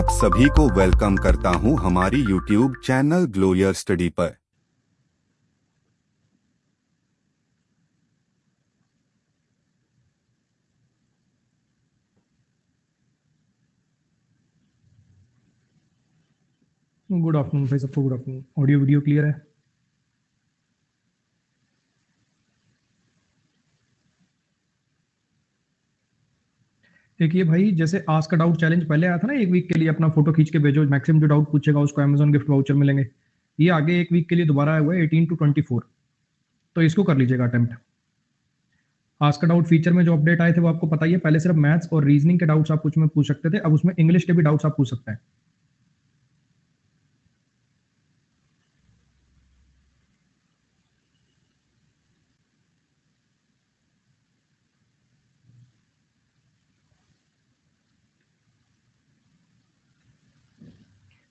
आप सभी को वेलकम करता हूं हमारी यूट्यूब चैनल ग्लोयर स्टडी पर। गुड आफ्टरनून भाई सबको, good afternoon. Audio video clear है? एक ये भाई जैसे आस्क डाउट चैलेंज पहले आया था ना, एक वीक के लिए अपना फोटो खींच के भेजो, मैक्सिमम जो डाउट पूछेगा उसको अमेजोन गिफ्ट वाउचर मिलेंगे। ये आगे एक वीक के लिए दोबारा आया हुआ है 18 to 24, तो इसको कर लीजिएगा अटेम्प्ट। आस्क डाउट फीचर में जो अपडेट आए थे वो आपको पता ही है। पहले सिर्फ मैथ्स और रीजनिंग के डाउट्स आप कुछ में पूछ सकते थे, अब उसमें इंग्लिश के भी डाउट्स आप पूछ सकते हैं।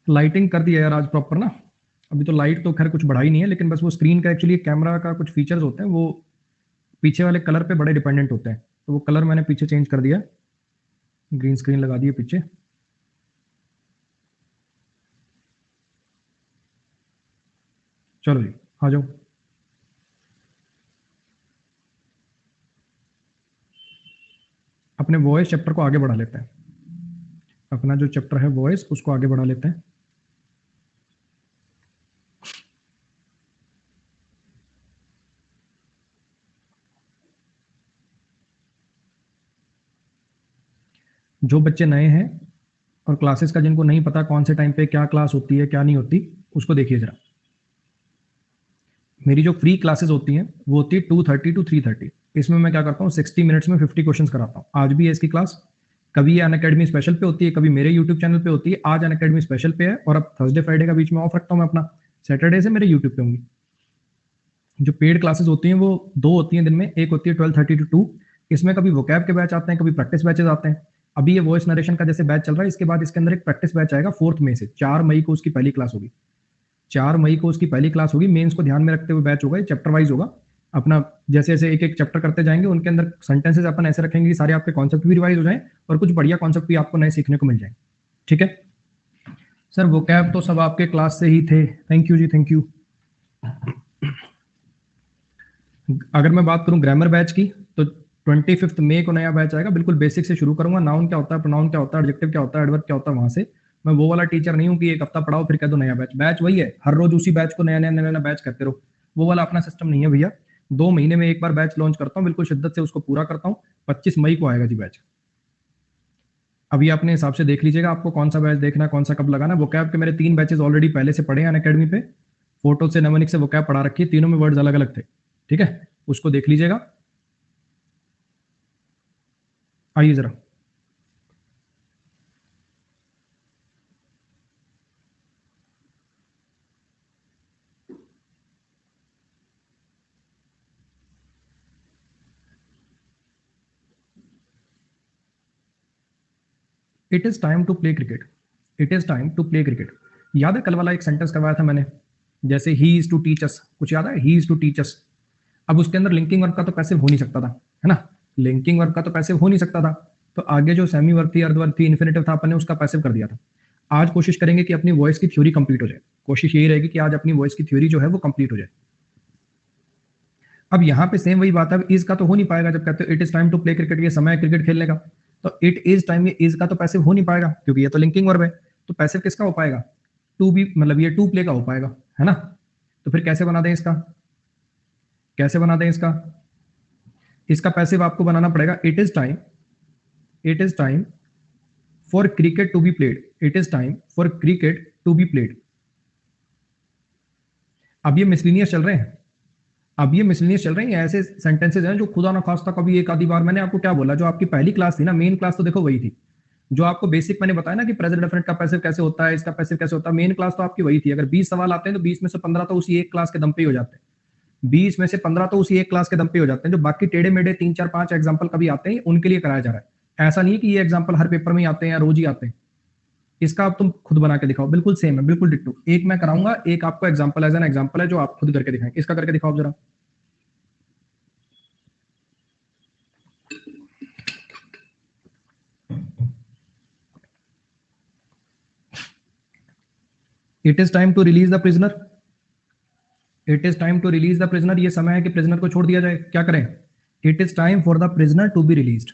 लाइटिंग कर दिया यार आज प्रॉपर ना। अभी तो लाइट तो खैर कुछ बढ़ा ही नहीं है, लेकिन बस वो स्क्रीन का एक्चुअली कैमरा का कुछ फीचर्स होते हैं, वो पीछे वाले कलर पे बड़े डिपेंडेंट होते हैं, तो वो कलर मैंने पीछे चेंज कर दिया। ग्रीन स्क्रीन लगा दिए पीछे। चलो जी, आ जाओ। अपने वॉइस चैप्टर को आगे बढ़ा लेते हैं। अपना जो चैप्टर है वॉइस, उसको आगे बढ़ा लेते हैं। जो बच्चे नए हैं और क्लासेस का जिनको नहीं पता कौन से टाइम पे क्या क्लास होती है क्या नहीं होती, उसको देखिए जरा। मेरी जो फ्री क्लासेस होती हैं वो होती है 2:30 to 3:30। इसमें मैं क्या करता हूँ, 60 मिनट्स में 50 क्वेश्चन कराता हूँ। आज भी है इसकी क्लास। कभी ये अनअकैडमी स्पेशल पे होती है, कभी मेरे यूट्यूब चैनल पे होती है। आज अनअकैडमी स्पेशल पे है, और अब थर्सडे फ्राइडे का बीच में ऑफ रखता हूँ मैं अपना। सैटरडे से मेरे यूट्यूब पे होंगी। जो पेड क्लासेस होती हैं वो दो होती हैं दिन में। एक होती है 12:30 to 2। इसमें कभी वोकैब के बैच आते हैं, कभी प्रैक्टिस बैचेस आते हैं। अभी ये वॉइस नरेशन का जैसे बैच चल रहा है, इसके बाद इसके अंदर एक प्रैक्टिस बैच आएगा 4 मई से। 4 मई को उसकी पहली क्लास होगी। 4 मई को उसकी पहली क्लास होगी। मेंस को ध्यान में रखते हुए बैच होगा, ये चैप्टर वाइज होगा। अपना जैसे जैसे एक एक चैप्टर करते जाएंगे, उनके अंदर सेंटेंसेस अपन ऐसे रखेंगे कि सारे आपके कॉन्सेप्ट भी रिवाइज हो जाएं और कुछ बढ़िया कॉन्सेप्ट भी आपको नए सीखने को मिल जाए। ठीक है सर, वोकैब तो सब आपके क्लास से ही थे। थैंक यू जी, थैंक यू। अगर मैं बात करूं ग्रामर बैच की, तो 25 मई को नया बैच आएगा। बिल्कुल बेसिक से शुरू करूंगा। नाउन क्या होता है, प्रोनाउन क्या होता है, एडजेक्टिव क्या होता है, एडवर्ब क्या होता है, वहां से। मैं वो वाला टीचर नहीं हूं कि एक हफ्ता पढ़ाओ फिर कह दो नया बैच। बैच वही है, हर रोज उसी बैच को नया नया नया नया बैच करते रहो। वो वाला अपना सिस्टम नहीं है भैया। 2 महीने में एक बार बैच लॉन्च करता हूँ, बिल्कुल शिद्दत से उसको पूरा करता हूँ। 25 मई को आएगा जी बैच। अभी अपने हिसाब से देख लीजिएगा आपको कौन सा बैच देखना है, कौन सा कब लगाना है। वोकैब के मेरे 3 बैचेस ऑलरेडी पहले से पढ़े हैं अनअकैडमी पे। फोटो से नेमोनिक से वोकैब पढ़ा रखी है, तीनों में वर्ड्स अलग अलग थे। ठीक है, उसको देख लीजिएगा। आइए जरा। It is time to play cricket. It is time to play cricket. याद है कल वाला एक सेंटेंस करवाया था मैंने, जैसे he is to teach us, कुछ याद है? He is to teach us. अब उसके अंदर लिंकिंग वर्ब का तो पैसिव हो नहीं सकता था, है ना? लिंकिंग वर्ब का तो पैसिव हो नहीं सकता था, तो आगे जो सेमी वर्ब थी, अर्ध वर्ब थी, इन्फिनेटिव था, अपन ने उसका पैसिव कर दिया था। आज कोशिश करेंगे कि अपनी वॉइस की थ्योरी कंप्लीट हो जाए। कोशिश यही रहेगी कि आज अपनी वॉइस की थ्योरी जो है वो कंप्लीट हो जाए। अब यहाँ पे सेम वही बात है, इज का तो हो नहीं पाएगा। जब कहते हो it is time to play cricket, ये समय है क्रिकेट खेलने का, तो इट इज टाइम, ये इज का तो पैसिव हो नहीं पाएगा क्योंकि ये तो लिंकिंग वर्ब है। तो पैसिव किसका हो पाएगा? टू बी, मतलब ये टू प्ले का हो पाएगा, है ना? तो फिर कैसे बना दें इसका? कैसे बना दें इसका? इसका पैसिव आपको बनाना पड़ेगा it is time, it is time for cricket to be played. It is time for cricket to be played. अब ये मिसलिनियस चल रहे हैं। अब ये मिसलिनियस चल रहे हैं, ऐसे सेंटेंसेस हैं जो खुदा ना खास्ता कभी एक आधी बार। मैंने आपको क्या बोला, जो आपकी पहली क्लास थी ना, मेन क्लास तो देखो वही थी। जो आपको बेसिक मैंने बताया ना कि प्रेजेंट डेफिनेट का पैसिव कैसे होता है, इसका पैसिव कैसे होता है, मेन क्लास तो आपकी वही थी। अगर 20 सवाल आते हैं तो 20 में से 15 तो उसी एक क्लास के दम पे ही हो जाते हैं। 20 में से 15 तो उसी एक क्लास के दम पे हो जाते हैं। जो बाकी टेढ़े मेढ़े 3 4 5 एग्जाम्पल कभी आते हैं, उनके लिए कराया जा रहा है। ऐसा नहीं है कि ये एग्जाम्पल हर पेपर में आते हैं या रोज ही आते हैं। इसका आप तुम खुद बना के दिखाओ, बिल्कुल सेम है, बिल्कुल डिट्टो। एक मैं कराऊंगा, एक आपको एग्जाम्पल एज एन एग्जाम्पल है जो आप खुद करके दिखाएंगे। इसका करके दिखाओ जरा। It is time to release the prisoner, it is time to release the prisoner, ये समय है कि प्रिजनर को छोड़ दिया जाए, क्या करें? It is time for the prisoner to be released,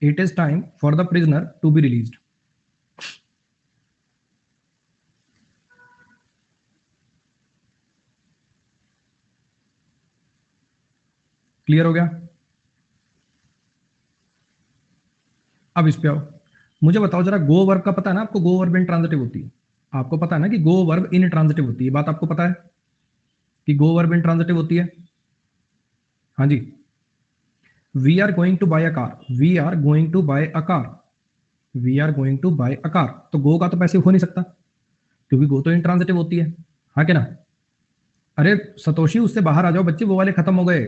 it is time for the prisoner to be released. Clear हो गया? अब इस पे आओ, मुझे बताओ जरा, गो वर्ब का पता है ना आपको? गो वर्ब इन ट्रांजिटिव होती है, आपको पता है ना कि गो वर्ब इन ट्रांजिटिव होती है, बात आपको पता है कि गो वर्ब इन ट्रांजिटिव होती है? हाँ जी। We are going to buy a car, we are going to buy a car, we are going to buy a car, तो गो का तो पैसिव हो नहीं सकता क्योंकि गो तो इंट्रांजिटिव होती है, हाँ क्या ना? अरे सतोशी उससे बाहर आ जाओ बच्चे, वो वाले खत्म हो गए,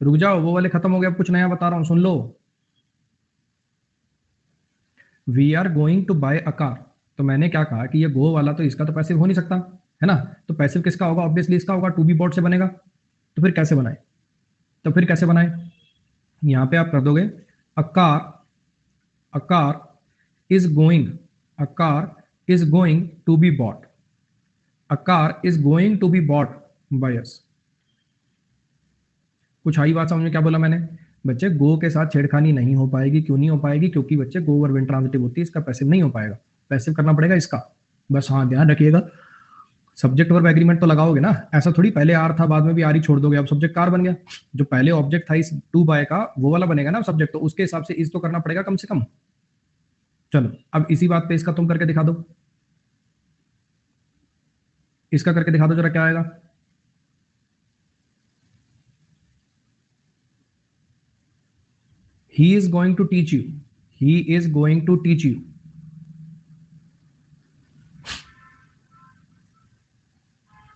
रुक जाओ, वो वाले खत्म हो गए, अब कुछ नया बता रहा हूं, सुन लो। We are going to buy a car, तो मैंने क्या कहा कि ये गो वाला तो इसका तो पैसिव हो नहीं सकता है ना, तो पैसिव किसका होगा? ऑब्वियसली इसका होगा, टू बी बॉट से बनेगा। तो फिर कैसे बनाए? तो फिर कैसे बनाए? यहां पे आप कर दोगे a car is going, a car is going to be bought, a car is going to be bought by us. कुछ आई बात समझ में? क्या बोला मैंने बच्चे? गो के साथ छेड़खानी नहीं हो पाएगी, क्यों नहीं हो पाएगी? क्योंकि बच्चे गो वर्ब इंट्रांजिटिव होती है, इसका पैसिव नहीं हो पाएगा, पैसिव करना पड़ेगा इसका, बस हाँ ध्यान रखिएगा। सब्जेक्ट वर्ब एग्रीमेंट तो लगाओगे ना, ऐसा थोड़ी पहले आर था बाद में भी आर ही छोड़ दोगे, अब सब्जेक्ट कार बन गया, जो पहले ऑब्जेक्ट था इस टू बाय का वो वाला बनेगा ना सब्जेक्ट, तो उसके हिसाब से इस तो करना पड़ेगा कम से कम। चलो अब इसी बात पे इसका तुम करके दिखा दो, इसका करके दिखा दो जरा, क्या आएगा? he is going to teach you, he is going to teach you,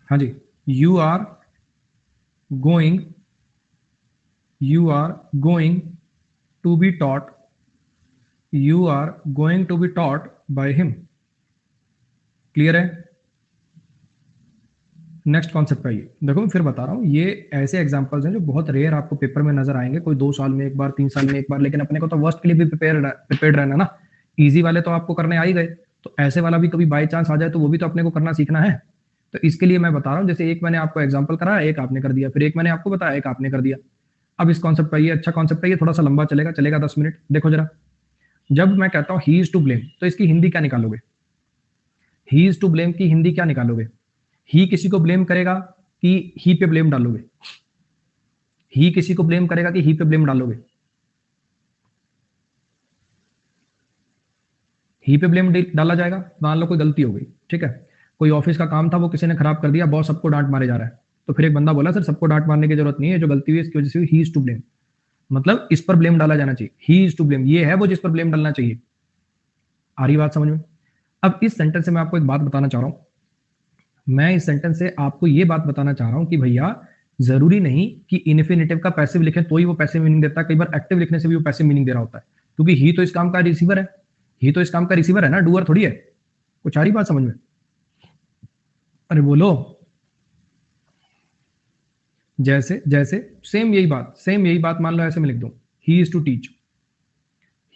हाँ जी। you are going, you are going to be taught, you are going to be taught by him। Clear है? नेक्स्ट कॉन्सेप्ट का ये देखो, मैं फिर बता रहा हूँ, ये ऐसे एग्जांपल्स हैं जो बहुत रेयर आपको पेपर में नजर आएंगे, कोई 2 साल में एक बार, 3 साल में एक बार, लेकिन अपने को तो वर्स्ट के लिए भी प्रिपेयर्ड रहना ना, इजी वाले तो आपको करने आ ही गए, तो ऐसे वाला भी कभी बाई चांस आ जाए तो वो भी तो अपने को करना सीखना है। तो इसके लिए मैं बता रहा हूँ, जैसे एक मैंने आपको एग्जाम्पल कराया, एक आपने कर दिया, फिर एक मैंने आपको बताया, एक आपने कर दिया। अब इस कॉन्सेप्ट का ये अच्छा कॉन्सेप्ट है, ये थोड़ा सा लंबा चलेगा, चलेगा 10 मिनट। देखो जरा, जब मैं कहता हूँ ही इज टू ब्लेम, तो इसकी हिंदी क्या निकालोगे? ही इज टू ब्लेम की हिंदी क्या निकालोगे? ही किसी को ब्लेम करेगा कि ही पे ब्लेम डालोगे? ही किसी को ब्लेम करेगा कि ही पे ब्लेम डालोगे? ही पे ब्लेम डाला जाएगा। मान लो कोई गलती हो गई, ठीक है, कोई ऑफिस का काम था वो किसी ने खराब कर दिया, बॉस सबको डांट मारे जा रहा है, तो फिर एक बंदा बोला सर सबको डांट मारने की जरूरत नहीं है, जो गलती हुई इसकी वजह से ही इज टू ब्लेम, मतलब इस पर ब्लेम डाला जाना चाहिए, ही इज टू ब्लेम, ये है वो जिस पर ब्लेम डालना चाहिए। आ रही बात समझ में? अब इस सेंटेंस से मैं आपको एक बात बताना चाह रहा हूं, मैं इस सेंटेंस से आपको ये बात बताना चाह रहा हूं कि भैया जरूरी नहीं कि इन्फिनेटिव का पैसिव लिखें तो ही वो पैसिव मीनिंग देता है, कई बार एक्टिव लिखने से भी वो पैसिव मीनिंग दे रहा होता है, क्योंकि ही तो इस काम का रिसीवर है, ही तो इस काम का रिसीवर है ना, डूअर थोड़ी है। कुछ आ रही बात समझ में? अरे बोलो। जैसे जैसे सेम यही बात, सेम यही बात मान लो ऐसे में लिख दो, he is to teach,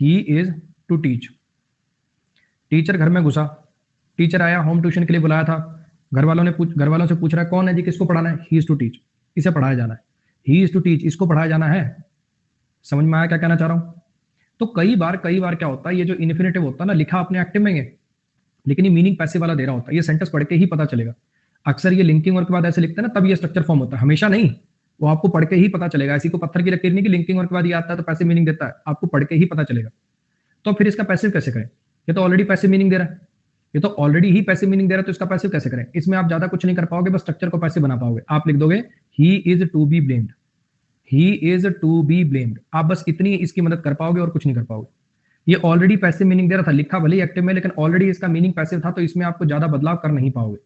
he is to teach. Teacher घर में घुसा, टीचर आया, होम ट्यूशन के लिए बुलाया था, घर वालों से पूछ रहा है कौन है जी, किसको पढ़ाना है? ही इज टू टीच, इसे पढ़ाया जाना है, ही इज टू टीच, इसको पढ़ाया जाना है। समझ में आया क्या कहना चाह रहा हूं? तो कई बार क्या होता है, ये जो इन्फिनेटिव होता है ना, लिखा अपने एक्टिव में है, लेकिन ये मीनिंग पैसिव वाला दे रहा होता है, ये सेंटेंस पढ़ के ही पता चलेगा। अक्सर ये लिंकिंग वर्ड के बाद ऐसे लिखते हैं ना, तब ये स्ट्रक्चर फॉर्म होता है, हमेशा नहीं, वो आपको पढ़ के ही पता चलेगा। ऐसी को पत्थर की लकीर नहीं कि लिंकिंग वर्ड के बाद ये आता है तो पैसिव मीनिंग देता है, आपको पढ़ के ही पता चलेगा। तो फिर इसका पैसिव कैसे करें? ये तो ऑलरेडी पैसिव मीनिंग दे रहा है, ये तो ऑलरेडी ही पैसिव मीनिंग दे रहा है, तो इसका पैसिव कैसे करें? इसमें आप ज्यादा कुछ नहीं कर पाओगे, बस स्ट्रक्चर को पैसिव बना पाओगे। आप लिख दोगे he is to be blamed, he is to be blamed, आप बस इतनी इसकी मदद कर पाओगे और कुछ नहीं कर पाओगे। ये ऑलरेडी पैसिव मीनिंग दे रहा था, लिखा भले ही एक्टिव में, लेकिन ऑलरेडी इसका मीनिंग पैसिव था, तो इसमें आपको ज्यादा बदलाव कर नहीं पाओगे।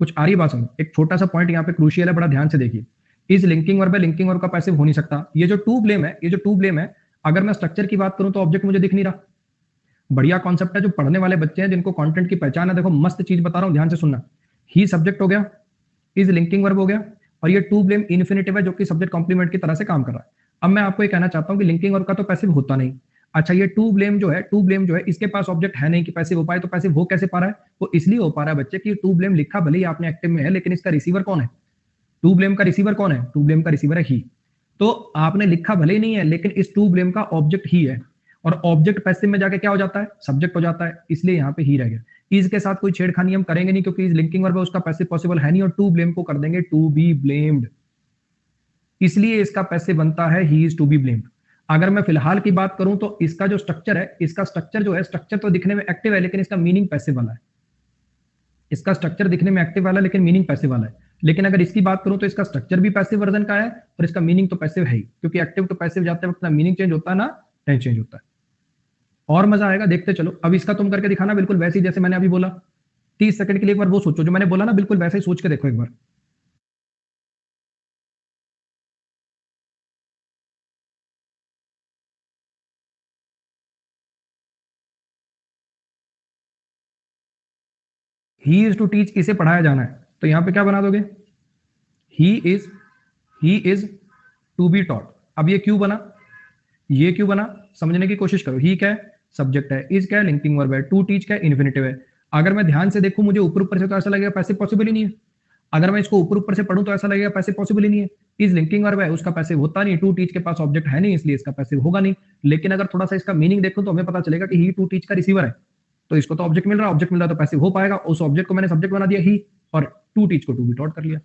कुछ आ रही बात समझ? एक छोटा सा पॉइंट यहाँ पे क्रूशियल है, बड़ा ध्यान से देखिए। इस लिंकिंग वर्ब है, लिंकिंग वर्ब का पैसिव हो नहीं सकता। ये जो टू ब्लेम है, ये जो टू ब्लेम है, अगर मैं स्ट्रक्चर की बात करूं तो ऑब्जेक्ट मुझे दिख नहीं रहा। बढ़िया कॉन्सेप्ट है, जो पढ़ने वाले बच्चे हैं जिनको कंटेंट की पहचान है, देखो मस्त चीज बता रहा हूं, ध्यान से सुनना। ही सब्जेक्ट हो गया, इज लिंकिंग वर्ब हो गया, और ये टू ब्लेम इन्फिनेटिव है जो कि सब्जेक्ट कॉम्प्लीमेंट की तरह से काम कर रहा है। अब मैं आपको ये कहना चाहता हूं कि लिंकिंग वर्ब का तो पैसिव होता नहीं, अच्छा ये टू ब्लेम जो है इसके पास ऑब्जेक्ट है नहीं कि पैसिव हो पाए, तो पैसिव हो कैसे पा रहा है? वो इसलिए हो पा रहा है बच्चे कि टू ब्लेम लिखा भले ही आपने एक्टिव में है, लेकिन इसका रिसीवर कौन है? टू ब्लेम का रिसीवर कौन है? टू ब्लेम का रिसीवर है ही। तो आपने लिखा भले ही नहीं है, लेकिन इस टू ब्लेम का ऑब्जेक्ट ही है, और ऑब्जेक्ट पैसिव में जाके क्या हो जाता है? सब्जेक्ट हो जाता है, इसलिए यहाँ पे ही रह गया। इज के साथ कोई छेड़खानी हम करेंगे नहीं, क्योंकि इज लिंकिंग वर्ब है, उसका पैसिव पॉसिबल है नहीं, और टू ब्लेम को कर देंगे टू बी ब्लेम्ड, इसलिए इसका पैसिव बनता है he is to be blamed. अगर मैं फिलहाल की बात करूं तो इसका जो स्ट्रक्चर है, इसका स्ट्रक्चर जो है, स्ट्रक्चर तो दिखने में एक्टिव है, लेकिन इसका मीनिंग पैसिव वाला है। इसका स्ट्रक्चर दिखने में एक्टिव वाला है, लेकिन मीनिंग पैसिव वाला है। लेकिन अगर इसकी बात करूं तो इसका स्ट्रक्चर भी पैसिव वर्जन का है, और इसका मीनिंग तो पैसिव है ही, क्योंकि एक्टिव टू पैसिव जाते वक्त ना मीनिंग चेंज होता है ना टेंस चेंज होता है। और मजा आएगा, देखते चलो। अब इसका तुम करके दिखाना बिल्कुल वैसे ही जैसे मैंने अभी बोला। 30 सेकंड के लिए एक बार वो सोचो जो मैंने बोला ना, बिल्कुल वैसे ही सोच के देखो एक बार। ही इज टू टीच, इसे पढ़ाया जाना है, तो यहां पे क्या बना दोगे? He is to be taught. अब ये क्यों बना? ये क्यों बना? समझने की कोशिश करो। ही क्या है? सब्जेक्ट है। इज क्या है? लिंकिंग वर्ब है। टू टीच क्या है? इन्फिनिटिव है। अगर मैं ध्यान से देखूं मुझे ऊपर ऊपर से, तो ऐसा लगेगा पैसिव पॉसिबल ही नहीं है। अगर मैं इसको ऊपर ऊपर से पढ़ूं तो ऐसा लगेगा पैसिव पॉसिबल ही नहीं है। इज लिंकिंग वर्ब है, उसका पैसिव होता नहीं। टू टीच के पास ऑब्जेक्ट है नहीं, इसलिए इसका पैसिव होगा नहीं। लेकिन अगर थोड़ा सा इसका मीनिंग देखूं तो हमें पता चलेगा कि ही टू टीच का रिसीवर है, तो इसको तो ऑब्जेक्ट मिल रहा है, ऑब्जेक्ट मिल रहा है तो पैसिव हो पाएगा। उस ऑब्जेक्ट को मैंने सब्जेक्ट बना दिया ही, और टू टीच को टू बी टॉट कर लिया।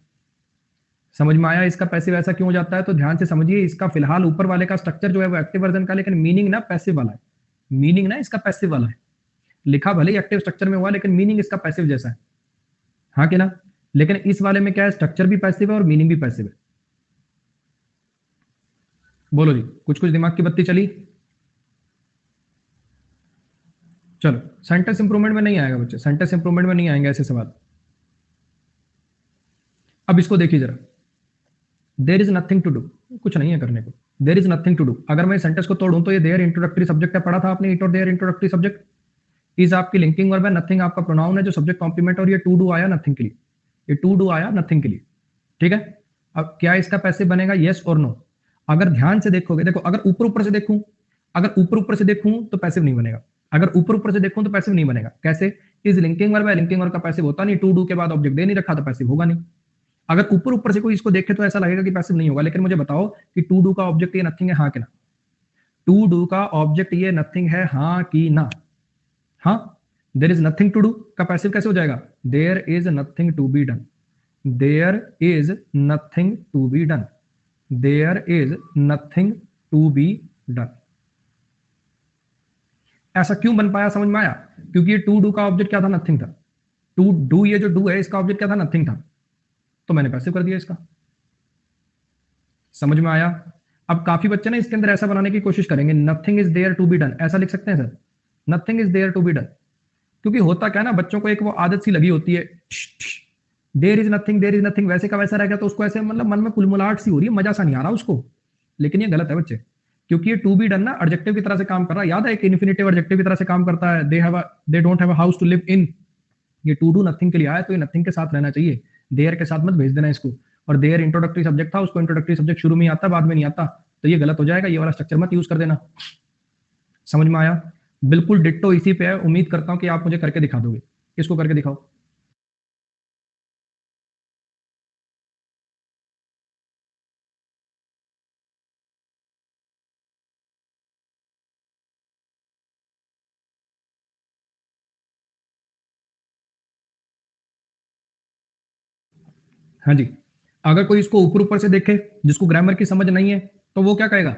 समझ में आया इसका पैसिव ऐसा क्यों हो जाता है? तो ध्यान से समझिए। इसका फिलहाल ऊपर वाले का स्ट्रक्चर जो है वो एक्टिव वर्जन का, लेकिन मीनिंग ना पैसिव वाला है। मीनिंग ना इसका पैसिव वाला है। लिखा भले ही एक्टिव स्ट्रक्चर में हुआ, लेकिन मीनिंग इसका पैसिव जैसा है। हाँ कि ना? लेकिन इस वाले में क्या है? स्ट्रक्चर भी पैसिव है और मीनिंग भी पैसिव है। बोलो जी, कुछ कुछ दिमाग की बत्ती चली? चलो, सेंटेंस इंप्रूवमेंट में नहीं आएगा बच्चे, सेंटेंस इंप्रूवमेंट में नहीं आएंगे ऐसे सवाल। अब इसको देखिए जरा। There is nothing to do, कुछ नहीं है करने को। There is nothing to do, अगर मैं सेंटेंस को तोड़ूं तो ये देयर इंट्रोडक्टरी सब्जेक्ट है, पढ़ा था आपने इट और देयर इंट्रोडक्टरी सब्जेक्ट। इज आपकी लिंकिंग वर्ब है, नथिंग आपका प्रोनाउन है जो सब्जेक्ट कॉम्प्लीमेंट, और ये टू डू आया नथिंग के लिए। ये टू डू आया नथिंग के लिए, ठीक है। अब क्या इसका पैसिव बनेगा? यस और नो। अगर ध्यान से देखोगे, देखो अगर ऊपर ऊपर से देखूं, तो पैसिव नहीं बनेगा। अगर ऊपर ऊपर से देखूं तो पैसिव नहीं बनेगा। कैसे? इज लिंकिंग वर्ब है, लिंकिंग वर्ब का पैसिव होता नहीं, टू डू के बाद ऑब्जेक्ट दे नहीं रखा तो पैसिव होगा नहीं। अगर ऊपर ऊपर से कोई इसको देखे तो ऐसा लगेगा कि पैसिव नहीं होगा। लेकिन मुझे बताओ कि टू डू का ऑब्जेक्ट ये नथिंग है, हाँ कि ना? टू डू का ऑब्जेक्ट ये नथिंग है, हाँ कि ना? हाँ। There is nothing to do का पैसिव कैसे हो जाएगा? There is nothing to be done. There is nothing to be done. There is nothing to be done. ऐसा क्यों बन पाया? समझ में आया? क्योंकि ये टू डू का ऑब्जेक्ट क्या था? नथिंग था। टू डू, ये जो डू है इसका ऑब्जेक्ट क्या था? नथिंग था, तो मैंने पैसिव कर दिया इसका। समझ में आया? अब काफी बच्चे ना इसके अंदर ऐसा बनाने की कोशिश करेंगे, nothing is there to be done, ऐसा लिख सकते हैं sir, nothing is there to be done. क्योंकि होता क्या है ना, बच्चों को एक वो आदत सी लगी होती है, there is nothing, there is nothing, वैसे का वैसा रह गया, तो उसको ऐसे मतलब मन में कुलमुलाहट सी हो रही है, मजा सा नहीं आ रहा उसको। लेकिन ये गलत है बच्चे, क्योंकि ये टू बी डन ना एडजेक्टिव की तरह से काम कर रहा है। याद है एक इन्फिनेटिव एडजेक्टिव की तरह से काम करता है। They don't have a house to live in. ये टू डू नथिंग के लिए आया, तो ये नथिंग के साथ रहना चाहिए, देयर के साथ मत भेज देना इसको। और देयर इंट्रोडक्टरी सब्जेक्ट था, उसको इंट्रोडक्टरी सब्जेक्ट शुरू में ही आता, बाद में नहीं आता, तो ये गलत हो जाएगा। ये वाला स्ट्रक्चर मत यूज कर देना। समझ में आया? बिल्कुल डिट्टो इसी पे है। उम्मीद करता हूं कि आप मुझे करके दिखा दोगे। इसको करके दिखाओ। हाँ जी। अगर कोई इसको ऊपर ऊपर से देखे, जिसको ग्रामर की समझ नहीं है, तो वो क्या कहेगा?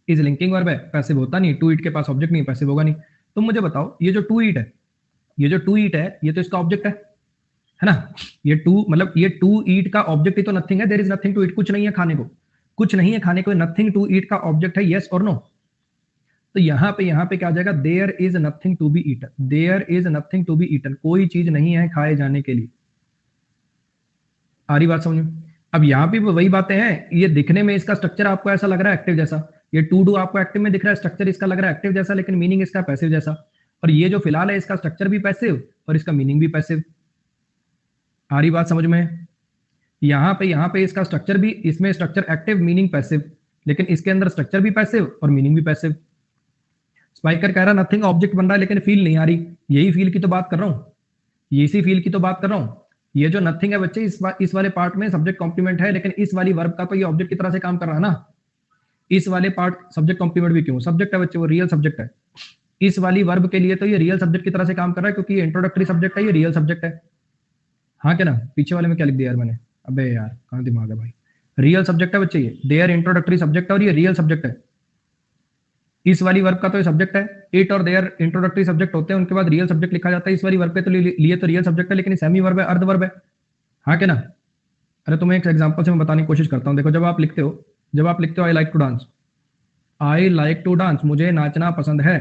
इज लिंकिंग वर्ब है, पैसिव होता नहीं, टू ईट के पास ऑब्जेक्ट नहीं, पैसिव होगा नहीं। तुम मुझे बताओ, ये जो टू ईट है, ये तो इसका ऑब्जेक्ट है ना? ये टू मतलब ये टू ईट का ऑब्जेक्ट ही तो नथिंग है। There is nothing to eat, कुछ नहीं है खाने को, कुछ नहीं है खाने को। नथिंग टू ईट का ऑब्जेक्ट है, यस और नो। तो यहाँ पे क्या आ जाएगा? There is nothing to be eaten. There is nothing to be eaten, कोई चीज नहीं है खाए जाने के लिए। आ रही बात समझ में? अब यहाँ पे भी वही बातें हैं। ये दिखने में इसका स्ट्रक्चर आपको ऐसा लग रहा है एक्टिव जैसा, ये टू डू आपको एक्टिव में दिख रहा है, स्ट्रक्चर इसका लग रहा है एक्टिव जैसा, लेकिन मीनिंग इसका पैसिव जैसा। और ये जो फिलहाल है इसका स्ट्रक्चर भी पैसिव और इसका मीनिंग भी पैसिव। आ रही बात समझ में? यहाँ पे इसका स्ट्रक्चर भी, इसमें स्ट्रक्चर एक्टिव मीनिंग पैसिव, लेकिन इसके अंदर स्ट्रक्चर भी पैसिव और मीनिंग भी पैसिव। स्पाइकर कह रहा नथिंग ऑब्जेक्ट बन रहा है लेकिन फील नहीं आ रही, यही फील की तो बात कर रहा हूं, इसी फील की तो बात कर रहा हूं। ये जो नथिंग है बच्चे इस वाले पार्ट में सब्जेक्ट कॉम्प्लीमेंट है, लेकिन इस वाली वर्ब का तो ये ऑब्जेक्ट की तरह से काम कर रहा है ना। इस वाले पार्ट सब्जेक्ट कॉम्प्लीमेंट भी क्यों, सब्जेक्ट है बच्चे, वो रियल सब्जेक्ट है। इस वाली वर्ब के लिए तो ये रियल सब्जेक्ट की तरह से काम कर रहा है क्योंकि ये इंट्रोडक्टरी सब्जेक्ट है, ये रियल सब्जेक्ट है। हाँ क्या ना, पीछे वाले में क्या लिख दिया यार मैंने, अबे यार कहाँ दिमाग है भाई। रियल सब्जेक्ट है बच्चे, ये देयर इंट्रोडक्टरी सब्जेक्ट है और ये रियल सब्जेक्ट है। इस वाली वर्ब का तो ये सब्जेक्ट है, इट और देयर इंट्रोडक्टरी सब्जेक्ट होते हैं, उनके बाद रियल सब्जेक्ट लिखा जाता है। इस वाली वर्ब पे तो लिए तो रियल सब्जेक्ट है, लेकिन सेमी वर्ब है, अर्ध वर्ब है। हाँ क्या ना। अरे तुम्हें एक एग्जांपल से मैं बताने की कोशिश करता हूँ। देखो जब आप लिखते हो I like to dance, I like to dance, मुझे नाचना पसंद है,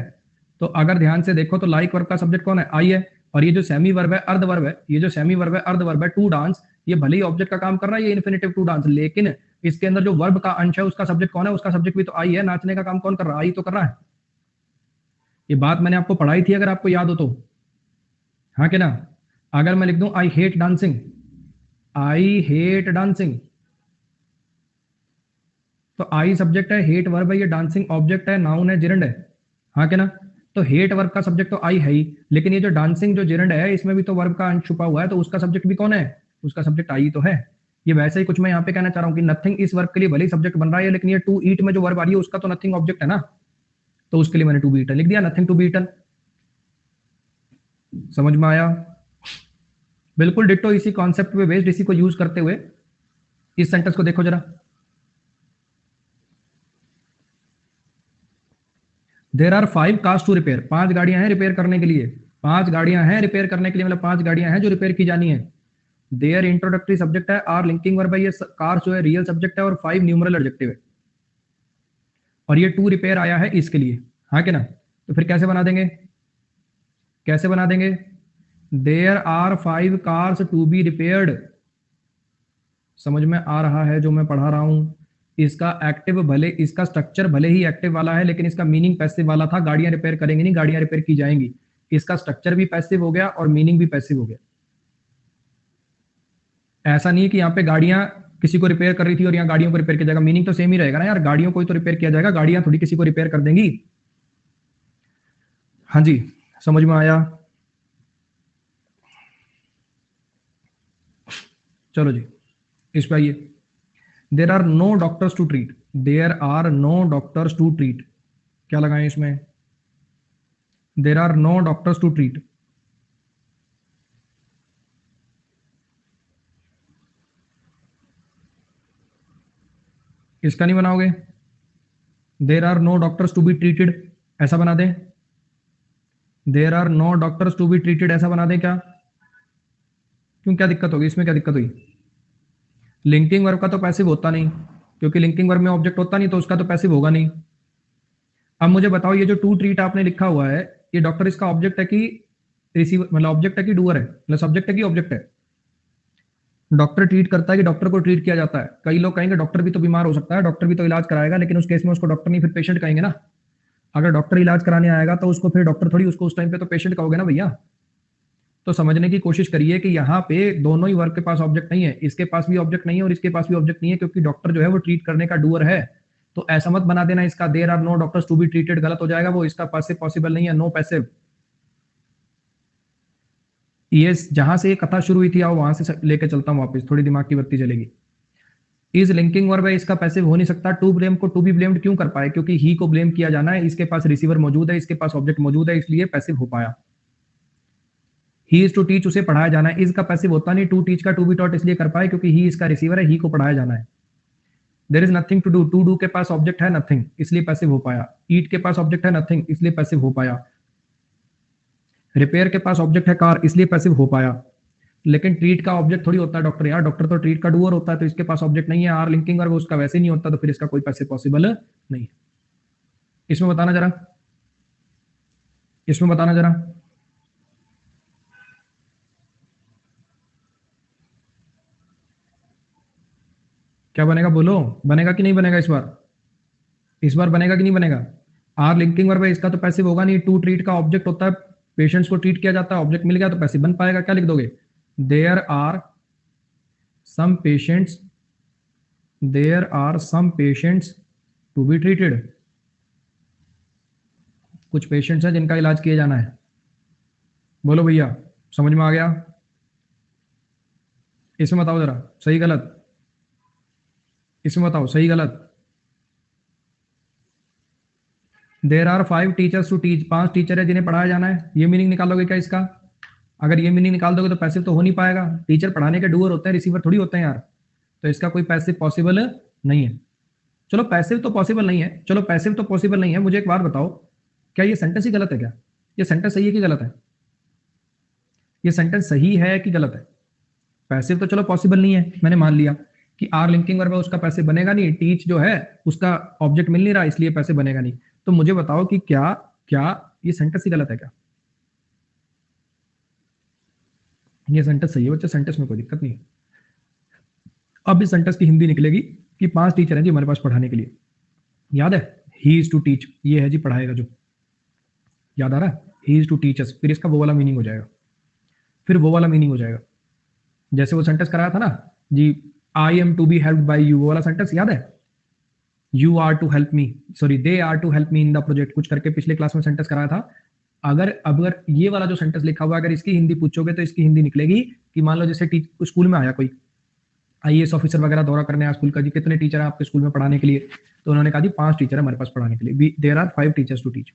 तो अगर ध्यान से देखो तो लाइक वर्ब का सब्जेक्ट कौन है, आई है। और ये जो सेमी वर्ब है अर्ध वर्ब है, ये जो सेमी वर्ब है अर्ध वर्ब है, टू डांस, ये भले ही ऑब्जेक्ट का काम कर रहा है, ये इन्फिनिटिव टू डांस, लेकिन इसके अंदर जो वर्ब का अंश है उसका सब्जेक्ट कौन है, उसका सब्जेक्ट भी तो आई है। नाचने का काम कौन कर रहा है, आई तो कर रहा है। ये बात मैंने आपको पढ़ाई थी अगर आपको याद हो तो। हाँ कि ना। अगर मैं लिख दूं I hate dancing, I hate dancing, तो आई सब्जेक्ट है, हेट वर्ब है, ये डांसिंग ऑब्जेक्ट है, नाउन है, जिरंड है। हाँ क्या ना। तो हेट वर्ब का सब्जेक्ट तो आई है ही, लेकिन ये जो डांसिंग जो जिरंड है इसमें भी तो वर्ब का अंश छुपा हुआ है, तो उसका सब्जेक्ट भी कौन है, उसका सब्जेक्ट आई तो है। ये वैसे ही कुछ मैं यहाँ पे कहना चाह रहा हूँ कि नथिंग इस वर्ब के लिए भले ही सब्जेक्ट बन रहा है, लेकिन ये टू ईट में जो वर्ब आ रही है उसका तो नथिंग ऑब्जेक्ट है ना, तो उसके लिए मैंने टू बी ईटन लिख दिया, नथिंग टू बी ईटन। समझ में आया। बिल्कुल डिट्टो इसी कॉन्सेप्ट पे बेस्ड, इसी को यूज करते हुए इस सेंटेंस को देखो जरा। There are 5 cars to repair, 5 गाड़ियां हैं रिपेयर करने के लिए, 5 गाड़ियां हैं रिपेयर करने के लिए, मतलब 5 गाड़ियां हैं जो रिपेयर की जानी है। देयर इंट्रोडक्टरी सब्जेक्ट है, आर लिंकिंग वर्ब है, ये कार्स जो है रियल सब्जेक्ट है, और 5 न्यूमरल एडजेक्टिव है, और ये टू रिपेयर आया है इसके लिए। हाँ कि ना। तो फिर कैसे बना देंगे, कैसे बना देंगे, there are 5 cars to be repaired. समझ में आ रहा है जो मैं पढ़ा रहा हूं। इसका एक्टिव भले, इसका स्ट्रक्चर भले ही एक्टिव वाला है, लेकिन इसका मीनिंग पैसिव वाला था। गाड़ियां रिपेयर करेंगे नहीं, गाड़ियां रिपेयर की जाएंगी। इसका स्ट्रक्चर भी पैसिव हो गया और मीनिंग भी पैसिव हो गया। ऐसा नहीं है कि यहाँ पे गाड़ियां किसी को रिपेयर कर रही थी और यहाँ गाड़ियों को रिपेयर किया जाएगा, मीनिंग तो सेम ही रहेगा ना यार, गाड़ियों को ही तो रिपेयर किया जाएगा, गाड़ियां थोड़ी किसी को रिपेयर कर देंगी। हाँ जी, समझ में आया। चलो जी, इस पे आइए। There are no doctors to treat, there are no doctors to treat, क्या लगाएं इसमें, there are no doctors to treat. इसका नहीं बनाओगे, there are no doctors to be treated, ऐसा बना दें, there are no doctors to be treated ऐसा बना दें क्या, क्यों क्या दिक्कत होगी इसमें, क्या दिक्कत हुई। लिंकिंग वर्ब का तो पैसिव होता नहीं, क्योंकि लिंकिंग वर्ब में ऑब्जेक्ट होता नहीं, तो उसका तो पैसिव होगा नहीं। अब मुझे बताओ ये जो टू ट्रीट आपने लिखा हुआ है, ये डॉक्टर इसका ऑब्जेक्ट है कि रिसीवर, मतलब ऑब्जेक्ट है कि डूअर है, मतलब सब्जेक्ट है कि ऑब्जेक्ट है। डॉक्टर ट्रीट करता है कि डॉक्टर को ट्रीट किया जाता है। कई लोग कहेंगे डॉक्टर भी तो बीमार हो सकता है, डॉक्टर भी तो इलाज कराएगा, लेकिन उस केस में उसको डॉक्टर नहीं फिर पेशेंट कहेंगे ना। अगर डॉक्टर इलाज कराने आएगा तो उसको फिर डॉक्टर थोड़ी, उसको उस टाइम पे तो पेशेंट कहोगे ना भैया। तो समझने की कोशिश करिए कि यहाँ पे दोनों ही वर्ग के पास ऑब्जेक्ट नहीं है, इसके पास भी ऑब्जेक्ट नहीं है और इसके पास भी ऑब्जेक्ट नहीं है, क्योंकि डॉक्टर जो है वो ट्रीट करने का डूअर है। तो ऐसा मत बना देना इसका there are no doctors to be treated, गलत हो जाएगा वो, इसका पैसिव पॉसिबल नहीं है, नो पैसिव। ये जहां से ये कथा शुरू हुई थी आओ वहां से लेके चलता हूं वापस, थोड़ी दिमाग की बत्ती जलेगी। इज लिंकिंग वर्ब है, इसका पैसिव हो नहीं सकता। टू ब्लेम को टू बी ब्लेम्ड क्यों कर पाए, क्योंकि ही को ब्लेम किया जाना है, इसके पास रिसीवर मौजूद है, इसके पास ऑब्जेक्ट मौजूद है, इसलिए पैसिव हो पाया। ही इज टू टीच, उसे पढ़ाया जाना है, इज का पैसिव होता नहीं। टू टीच का टू बी टॉट इसलिए कर पाए क्योंकि ही इसका रिसीवर है, ही को पढ़ाया जाना है। There is nothing to do, to do के पास ऑब्जेक्ट है नथिंग, इसलिए पैसिव हो पाया। ईट के पास ऑब्जेक्ट है नथिंग, इसलिए पैसिव हो पाया। रिपेयर के पास ऑब्जेक्ट है कार, इसलिए पैसिव हो पाया। लेकिन ट्रीट का ऑब्जेक्ट थोड़ी होता है डॉक्टर, यार डॉक्टर तो ट्रीट का डूअर होता है, तो इसके पास ऑब्जेक्ट नहीं है, आर लिंकिंग और उसका वैसे नहीं होता, तो फिर इसका कोई पैसिव पॉसिबल नहीं है। इसमें बताना जरा, इसमें बताना जरा, क्या बनेगा बोलो, बनेगा कि नहीं बनेगा इस बार, इस बार बनेगा कि नहीं बनेगा। आर लिंकिंग वर्ब है, इसका तो पैसिव होगा नहीं, टू ट्रीट का ऑब्जेक्ट होता है, पेशेंट्स को ट्रीट किया जाता है, ऑब्जेक्ट मिल गया तो पैसिव बन पाएगा। क्या लिख दोगे, there are some patients, there are some patients to be treated. कुछ पेशेंट्स हैं जिनका इलाज किए जाना है। बोलो भैया, समझ में आ गया? इसमें बताओ जरा सही गलत, इसमें बताओ सही गलत। There are 5 teachers to teach, 5 teacher है जिन्हें पढ़ाया जाना है। ये मीनिंग निकालोगे क्या इसका? अगर ये मीनिंग निकाल दोगे तो पैसिव तो हो नहीं पाएगा। टीचर पढ़ाने के डूअर होते हैं, रिसीवर थोड़ी होते हैं यार। तो इसका कोई पैसिव पॉसिबल नहीं है। चलो पैसिव तो पॉसिबल नहीं है, चलो पैसिव तो पॉसिबल नहीं है। मुझे एक बात बताओ, क्या ये सेंटेंस ही गलत है? क्या ये सेंटेंस सही है कि गलत है? ये सेंटेंस सही है कि गलत है? पैसिव तो चलो पॉसिबल नहीं है, मैंने मान लिया कि आर लिंकिंग वर्ब है, उसका पैसिव बनेगा नहीं। टीच जो है उसका ऑब्जेक्ट मिल नहीं रहा, इसलिए पैसिव बनेगा नहीं। तो मुझे बताओ कि क्या क्या ये सेंटेंस ही गलत है? क्या ये सेंटेंस सही है बच्चे? सेंटेंस में कोई दिक्कत नहीं है। अब इस सेंटेंस की हिंदी निकलेगी कि 5 टीचर हैं जी हमारे पास पढ़ाने के लिए। याद है, ही इज टू टीच, ये है जी पढ़ाएगा जो। याद आ रहा है? He is to teach us, फिर इसका वो वाला मीनिंग हो जाएगा, फिर वो वाला मीनिंग हो जाएगा। जैसे वो सेंटेंस कराया था ना जी, I am to be help by you, वो वाला सेंटेंस याद है? You are to help me, sorry they are to help me in the project, कुछ करके पिछले क्लास में सेंटेंस कराया था। अगर ये वाला जो सेंटेंस लिखा हुआ है, अगर इसकी हिंदी पूछोगे तो इसकी हिंदी निकलेगी कि मान लो जैसे स्कूल में आया कोई आईएएस ऑफिसर वगैरह दौरा करने आया स्कूल का, जी कितने टीचर हैं आपके स्कूल में पढ़ाने के लिए? तो उन्होंने कहा जी 5 टीचर है हमारे पास पढ़ाने के लिए। There are 5 teachers to teach.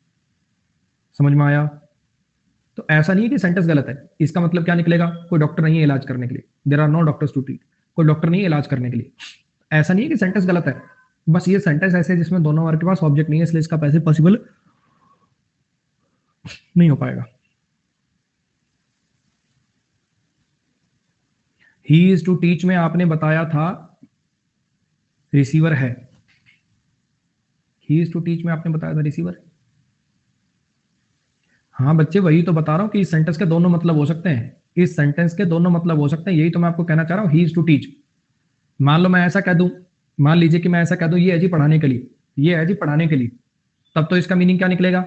समझ में आया? तो ऐसा नहीं है कि सेंटेंस गलत है। इसका मतलब क्या निकलेगा? कोई डॉक्टर नहीं है इलाज करने के लिए। There are no doctors to treat, कोई डॉक्टर नहीं है इलाज करने के लिए। ऐसा नहीं है कि सेंटेंस गलत है, बस ये सेंटेंस ऐसे है जिसमें दोनों वर्ग के पास ऑब्जेक्ट नहीं है, इसलिए इसका पैसिव पॉसिबल नहीं हो पाएगा। ही इज टू टीच में आपने बताया था रिसीवर है। ही इज टू टीच में आपने बताया था रिसीवर। हाँ बच्चे, वही तो बता रहा हूं कि इस सेंटेंस के दोनों मतलब हो सकते हैं। इस सेंटेंस के दोनों मतलब हो सकते हैं, यही तो मैं आपको कहना चाह रहा हूं। ही इज टू टीच, मान लो मैं ऐसा कह दूं, मान लीजिए कि मैं ऐसा कह दूं ये है जी पढ़ाने के लिए, ये है जी पढ़ाने के लिए, तब तो इसका मीनिंग क्या निकलेगा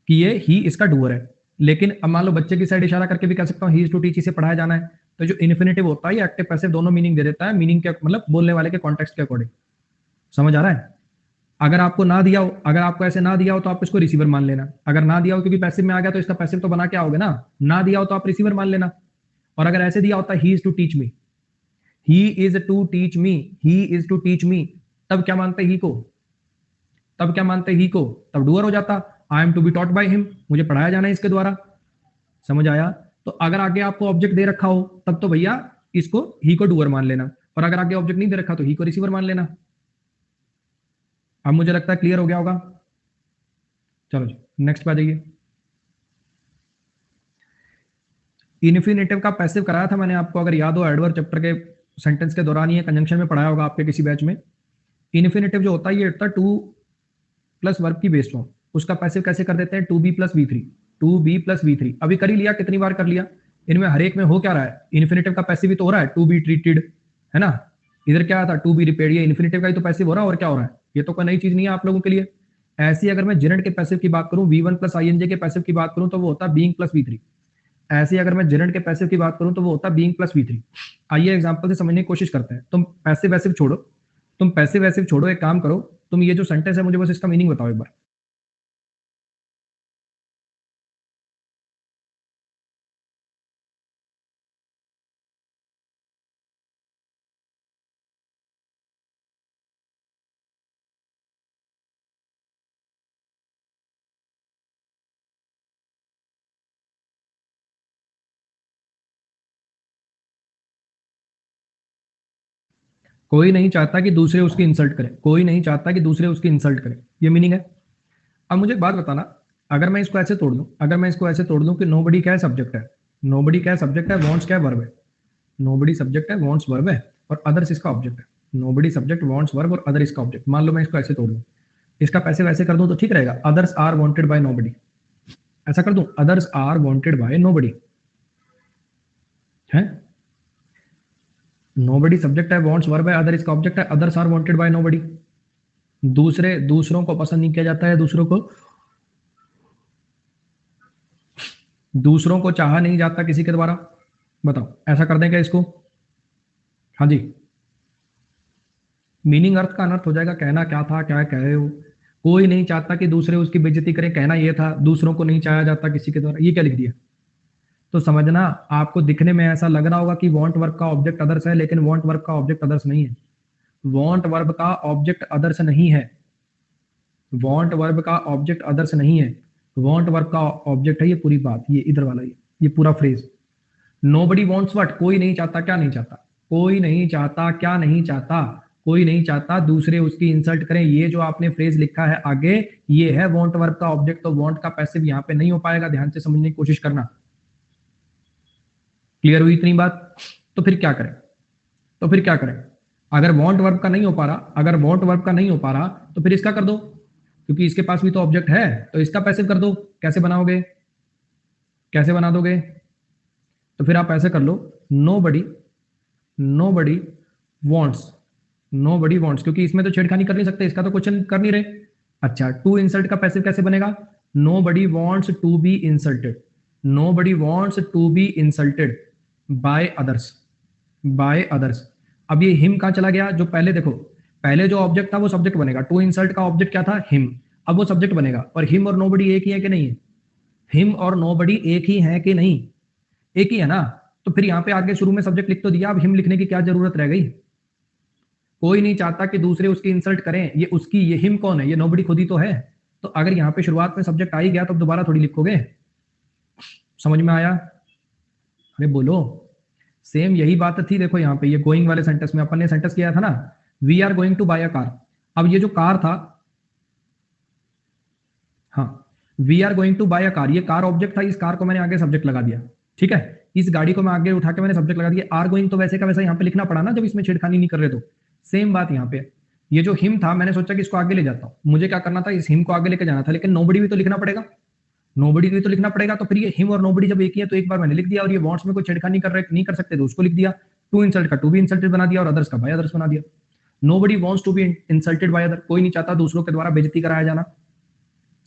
कि ये ही इसका डूअर है। लेकिन अब मान लो बच्चे की साइड इशारा करके भी कह सकता हूं ही इज टू टीच, इसे पढ़ाया जाना है। तो जो इन्फिनेटिव होता है ये एक्टिव पैसिव दोनों मीनिंग दे देता है, मीनिंग के मतलब बोलने वाले के कॉन्टेक्स्ट के अकॉर्डिंग। समझ आ रहा है? अगर आपको ना दिया हो, अगर आपको ऐसे ना दिया हो तो आप इसको रिसीवर मान लेना। अगर ना दिया हो क्योंकि पैसिव में आ गया तो इसका पैसिव तो बना क्या होगा ना, ना दिया हो तो आप रिसीवर मान लेना। और अगर ऐसे दिया होता he is to teach me, he is to teach me, he is to teach me, तब क्या मानते ही को? तब क्या मानते ही को? तब डूअर हो जाता, I am to be taught by him, मुझे पढ़ाया जाना है इसके द्वारा। समझ आया? तो अगर आगे आपको ऑब्जेक्ट दे रखा हो तब तो भैया इसको ही को डूअर मान लेना, और अगर आगे ऑब्जेक्ट नहीं दे रखा तो ही को रिसीवर मान लेना। अब मुझे लगता है क्लियर हो गया होगा। चलो जी नेक्स्ट पे आ जाइए। इन्फिनेटिव का पैसिव कराया था मैंने आपको, अगर याद हो एडवर्ब चैप्टर के सेंटेंस के दौरान ही कंजंक्शन में पढ़ाया होगा आपके किसी बैच में। इन्फिनेटिव जो होता है ये होता है टू प्लस वर्ब की बेस फॉर्म। उसका पैसिव कैसे कर देते हैं? To be plus V three, to be plus V three. अभी कर ही लिया, कितनी बार कर लिया। इनमें हर एक में हो क्या रहा है? इन्फिनेटिव का पैसिव भी तो हो रहा है, टू बी ट्रीटेड, है ना। इधर क्या था? To be repaired. ये इन्फिनेटिव का ही तो पैसिव हो रहा है, और क्या हो रहा है? ये तो कोई नई चीज नहीं है आप लोगों के लिए। ऐसी अगर मैं जेरेंट के पैसिव की बात करूं, V1 प्लस आईएनजे के पैसिव की बात करूं तो वो होता है बीइंग प्लस V3। ऐसे अगर मैं जेरेंट के पैसिव की बात करूं तो वो होता है बीइंग प्लस V3। आइए एग्जांपल से समझने की कोशिश करते हैं। तुम पैसिव वैसिव छोड़ो, तुम पैसिव वैसिव छोड़ो, एक काम करो, तुम ये जो सेंटेंस है मुझे बस इसका मीनिंग बताओ एक बार। कोई नहीं चाहता कि दूसरे उसकी इंसल्ट करें, कोई नहीं चाहता कि दूसरे उसकी इंसल्ट करें, ये मीनिंग है। अब मुझे एक बात बताना, अगर मैं इसको ऐसे तोड़ दूं, अगर मैं इसको ऐसे तोड़ दूं कि नोबडी क्या है? सब्जेक्ट है। नोबडी क्या है? सब्जेक्ट है। वांट्स क्या है? वर्ब है। नोबडी सब्जेक्ट है, वांट्स वर्ब है, और अदर्स इसका ऑब्जेक्ट है। नोबडी सब्जेक्ट, वांट्स वर्ब, और अदर इसका ऑब्जेक्ट। मान लो मैं इसको ऐसे तोड़ दूं, इसका पैसे वैसे कर दूं तो ठीक रहेगा। Others are wanted by nobody, ऐसा कर दूं, others are wanted by nobody है। नोबडी सब्जेक्ट है, वांट्स वर्ब है, अदर इसका ऑब्जेक्ट है, others are wanted by nobody. दूसरों को पसंद नहीं किया जाता है, दूसरों को चाहा नहीं जाता किसी के द्वारा। बताओ ऐसा कर दें क्या इसको? हाँ जी, मीनिंग अर्थ का अनर्थ हो जाएगा। कहना क्या था, क्या कह रहे हो। कोई नहीं चाहता कि दूसरे उसकी बेइज्जती करें, कहना ये था दूसरों को नहीं चाहा जाता किसी के द्वारा, ये क्या लिख दिया। तो समझना, आपको दिखने में ऐसा लग रहा होगा कि वांट वर्ब का ऑब्जेक्ट अदर्स है, लेकिन वांट वर्ब का ऑब्जेक्ट अदर्स नहीं है। वांट वर्ब का ऑब्जेक्ट अदर्स नहीं है। वांट वर्ब का ऑब्जेक्ट अदर्स नहीं है। वांट वर्ब का ऑब्जेक्ट है ये पूरी बात, ये इधर वाला ये पूरा फ्रेज। नोबडी वांट्स व्हाट, कोई नहीं चाहता, क्या नहीं चाहता, कोई नहीं चाहता, क्या नहीं चाहता, कोई नहीं चाहता दूसरे उसकी इंसल्ट करें। ये जो आपने फ्रेज लिखा है आगे, ये है वांट वर्ब का ऑब्जेक्ट। तो वांट का पैसिव यहां पे नहीं हो पाएगा, ध्यान से समझने की कोशिश करना। क्लियर हुई इतनी बात। तो फिर क्या करें, तो फिर क्या करें, अगर वांट वर्ब का नहीं हो पा रहा, अगर वांट वर्ब का नहीं हो पा रहा तो फिर इसका कर दो, क्योंकि इसके पास भी तो ऑब्जेक्ट है, तो इसका पैसिव कर दो। कैसे बनाओगे, कैसे बना दोगे, तो फिर आप ऐसे कर लो, nobody nobody wants, nobody wants, क्योंकि इसमें तो छेड़खानी कर नहीं सकते, इसका तो क्वेश्चन कर नहीं रहे। अच्छा, टू इंसल्ट का पैसिव कैसे बनेगा, nobody wants to be insulted, nobody wants to be insulted by others, by others. अब ये हिम कहां चला गया, जो पहले देखो, पहले जो ऑब्जेक्ट था वो सब्जेक्ट बनेगा, टू इंसल्ट का ऑब्जेक्ट क्या था, हिम, अब वो सब्जेक्ट बनेगा। और हिम और नोबडी एक ही है कि नहीं है, हिम और नोबडी एक ही है कि नहीं, एक ही है ना। तो फिर यहां पे आगे शुरू में सब्जेक्ट लिख तो दिया, अब हिम लिखने की क्या जरूरत रह गई। कोई नहीं चाहता कि दूसरे उसकी इंसल्ट करें, ये उसकी, ये हिम कौन है, ये नोबडी खुद ही तो है। तो अगर यहां पे शुरुआत में सब्जेक्ट आ ही गया तो दोबारा थोड़ी लिखोगे। समझ में आया, अरे बोलो। सेम यही बात थी, देखो यहाँ पे ये गोइंग वाले सेंटेंस में अपन ने सेंटेंस किया था ना, we are going to buy a car. अब ये जो कार था, हाँ, we are going to buy a car, ये कार ऑब्जेक्ट था, इस कार को मैंने आगे सब्जेक्ट लगा दिया, ठीक है। इस गाड़ी को मैं आगे उठा के मैंने सब्जेक्ट लगा दिया। आर गोइंग तो वैसे का वैसा यहाँ पे लिखना पड़ा ना, जब इसमें छेड़खानी नहीं कर रहे तो। सेम बात यहाँ पे, ये जो हिम था मैंने सोचा कि इसको आगे ले जाता हूँ, मुझे क्या करना था, इस हिम को आगे लेके जाना था, लेकिन नोबडी भी तो लिखना पड़ेगा, नोबडी भी तो लिखना पड़ेगा। तो फिर ये हिम और नोबडी जब एक ही है तो एक बार मैंने लिख दिया, और ये वांट्स में कोई छेड़खानी कर रहे नहीं कर सकते तो उसको लिख दिया। टू इंसल्ट का टू बी इंसल्टेड बना दिया, और अदर्स का बाय अदर्स बना दिया। Nobody wants to be insulted by other, कोई नहीं चाहता दूसरों के द्वारा बेइज्जती कराया जाना।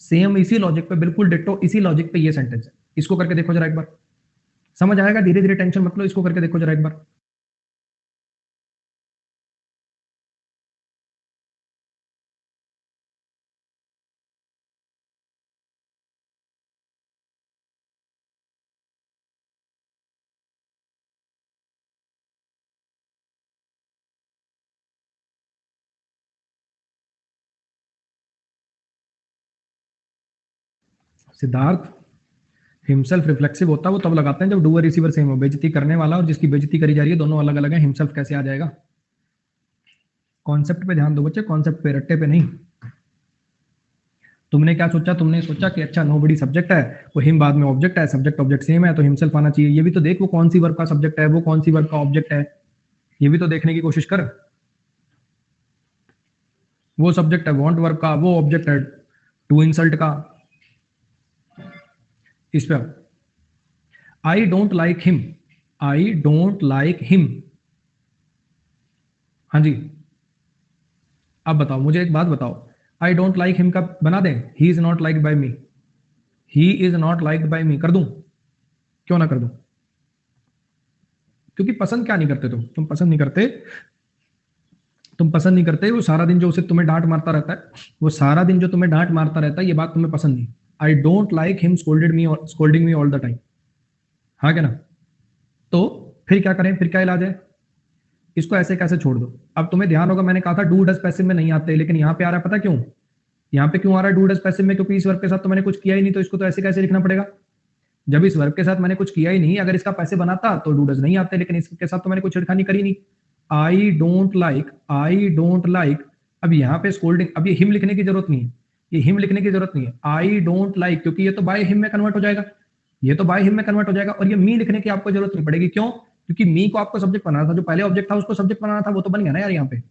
सेम इसी लॉजिक पे, बिल्कुल डिट्टो इसी लॉजिक पे ये सेंटेंस है। इसको करके देखो जरा एक बार, समझ आएगा, धीरे धीरे, टेंशन मत लो, इसको करके देखो जरा एक बार। सिद्धार्थ, हिमसेल्फ रिफ्लेक्सिव होता है वो तब लगाते हैं जब डूअर रिसीवर सेम हो, बेइज्जती करने वाला और जिसकी बेइज्जती करी जा रही है दोनों अलग अलग है, हिमसेल्फ कैसे आ जाएगा। कॉन्सेप्ट पे ध्यान दो बच्चे, कॉन्सेप्ट पे, रट्टे पे नहीं। तुमने क्या सोचा, तुमने सोचा कि अच्छा नोबडी सब्जेक्ट है, वो हिम बाद में ऑब्जेक्ट है, सब्जेक्ट ऑब्जेक्ट सेम है तो हिमसेल्फ आना चाहिए। ये भी तो देख, वो कौन सी वर्ब का सब्जेक्ट है, वो कौन सी वर्ब का ऑब्जेक्ट है, ये भी तो देखने की कोशिश कर। वो सब्जेक्ट है वांट वर्ब का, वो ऑब्जेक्ट है टू इंसल्ट का। इस पे आई don't like him, I don't like him, हाँ जी। अब बताओ मुझे एक बात बताओ, आई डोंट लाइक हिम का बना दें, he is not liked by me, he is not liked by me कर दूं, क्यों ना कर दूं, क्योंकि पसंद क्या नहीं करते तुम पसंद नहीं करते, तुम पसंद नहीं करते। वो सारा दिन जो उसे तुम्हें डांट मारता रहता है, वो सारा दिन जो तुम्हें डांट मारता रहता है, ये बात तुम्हें पसंद नहीं। आई don't like him scolding me all the time, हाँ क्या ना। तो फिर क्या करें, फिर क्या इलाज है, इसको ऐसे कैसे छोड़ दो। अब तुम्हें ध्यान होगा मैंने कहा था डू डज पैसिव में नहीं आते, लेकिन यहां पे आ रहा है, पता क्यों, यहां पे क्यों आ रहा है डू डज पैसिव में, क्योंकि इस वर्ब के साथ तो मैंने कुछ किया ही नहीं, तो इसको तो ऐसे कैसे लिखना पड़ेगा। जब इस वर्ब के साथ मैंने कुछ किया ही नहीं, अगर इसका पैसे बनाता तो डू डज नहीं आते, लेकिन इसके साथ तो मैंने कुछ छिड़खानी करी नहीं। आई don't like, I don't like, अब यहाँ पे स्कोल्डिंग, अब ये हिम लिखने की जरूरत नहीं है, ये हिम लिखने की जरूरत नहीं है, आई डोंट लाइक, क्योंकि ये तो बाय हिम में कन्वर्ट हो जाएगा, ये तो बाय हिम में कन्वर्ट हो जाएगा, और ये मी लिखने की आपको जरूरत नहीं पड़ेगी। क्यों, क्योंकि मी को आपको सब्जेक्ट बनाना था, जो पहले ऑब्जेक्ट था उसको सब्जेक्ट बनाना था, वो तो बन गया ना यार। यहाँ पे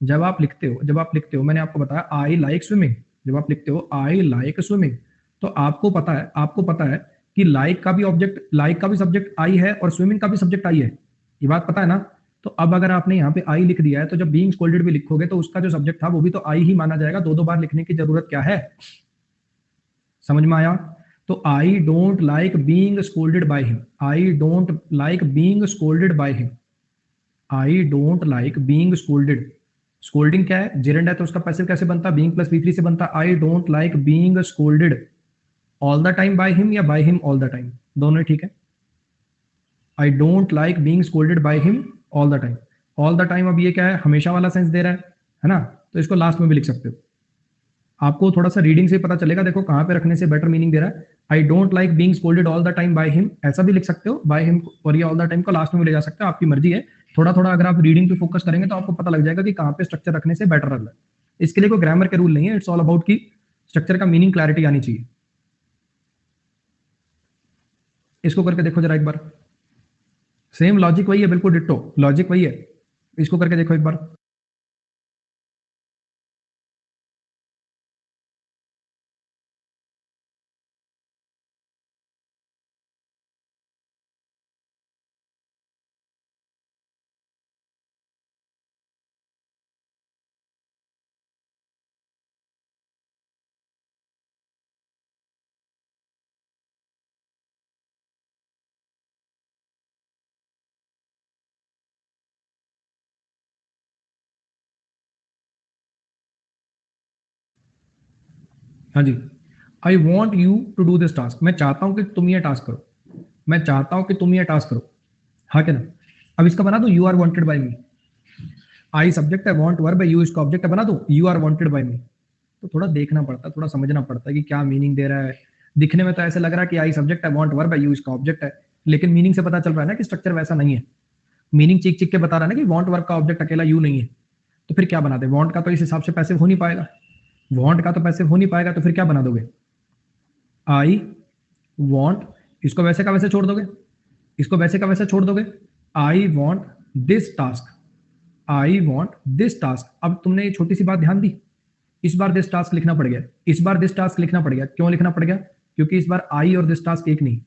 जब आप लिखते हो मैंने आपको बताया आई लाइक स्विमिंग, जब आप लिखते हो आई लाइक स्विमिंग, तो आपको पता है कि लाइक का भी ऑब्जेक्ट, लाइक का भी सब्जेक्ट आई है और स्विमिंग का भी सब्जेक्ट आई है, ये बात पता है ना। तो अब अगर आपने यहाँ पे आई लिख दिया है, तो जब बीइंग स्कोल्डेड भी लिखोगे तो उसका जो सब्जेक्ट था वो भी तो आई ही माना जाएगा, दो बार लिखने की जरूरत क्या है, समझ में आया। तो आई don't like being scolded by him, I don't like being scolded by him, I don't like being scolded, scolding क्या है, जेरेंड है तो उसका पैसिव कैसे बनता है, बीइंग प्लस V3 से बनता। I don't like being scolded all the time by him या by him all the time, दोनों ठीक है। I don't like being scolded by him all the time. All the time अब ये क्या है, हमेशा वाला सेंस दे रहा है ना, तो इसको लास्ट में भी लिख सकते हो। आपको थोड़ा सा रीडिंग से पता चलेगा, देखो कहां पे रखने से बेटर मीनिंग दे रहा है। I don't like being scolded all the time by him, ऐसा भी लिख सकते हो, बाय हिम और ये ऑल द टाइम को लास्ट में भी ले जा सकते हो, आपकी मर्जी है। थोड़ा थोड़ा अगर आप रीडिंग पे फोकस करेंगे तो आपको पता लग जाएगा कि कहां पे स्ट्रक्चर रखने से बेटर लग रहा है। इसके लिए कोई ग्रामर के रूल नहीं है, इट्स ऑल अबाउट की स्ट्रक्चर का मीनिंग क्लैरिटी आनी चाहिए। इसको करके देखो जरा एक बार, सेम लॉजिक वही है, बिल्कुल डिट्टो लॉजिक वही है। इसको करके देखो एक बार। हाँ जी, I want you to do this task, मैं चाहता हूं कि तुम ये टास्क करो, मैं चाहता हूं कि तुम ये टास्क करो, हाँ क्या ना। अब इसका बना दो you are wanted by me, I subject है, वांट वर्ब है, यू इसका ऑब्जेक्ट है, बना दो you are wanted by me. तो थोड़ा देखना पड़ता है, थोड़ा समझना पड़ता है कि क्या मीनिंग दे रहा है। दिखने में तो ऐसे लग रहा है कि आई सब्जेक्ट है, वांट वर्ब है, यू इसका ऑब्जेक्ट है, लेकिन मीनिंग से पता चल रहा है ना कि स्ट्रक्चर वैसा नहीं है। मीनिंग चीख चीख के बता रहा है ना कि वांट वर्ब का ऑब्जेक्ट अकेला यू नहीं है, तो फिर क्या बना दे, वांट का तो इस हिसाब से पैसिव हो नहीं पाएगा, वांट का तो पैसिव हो नहीं पाएगा, तो फिर क्या बना दोगे, आई वॉन्ट, इसको वैसे का वैसे छोड़ दोगे, इसको वैसे का वैसे छोड़ दोगे, आई want this task, I want this task. अब तुमने ये छोटी सी बात ध्यान दी, इस बार दिस टास्क लिखना पड़ गया, इस बार दिस टास्क लिखना पड़ गया, क्यों लिखना पड़ गया, क्योंकि इस बार आई और दिस टास्क एक नहीं,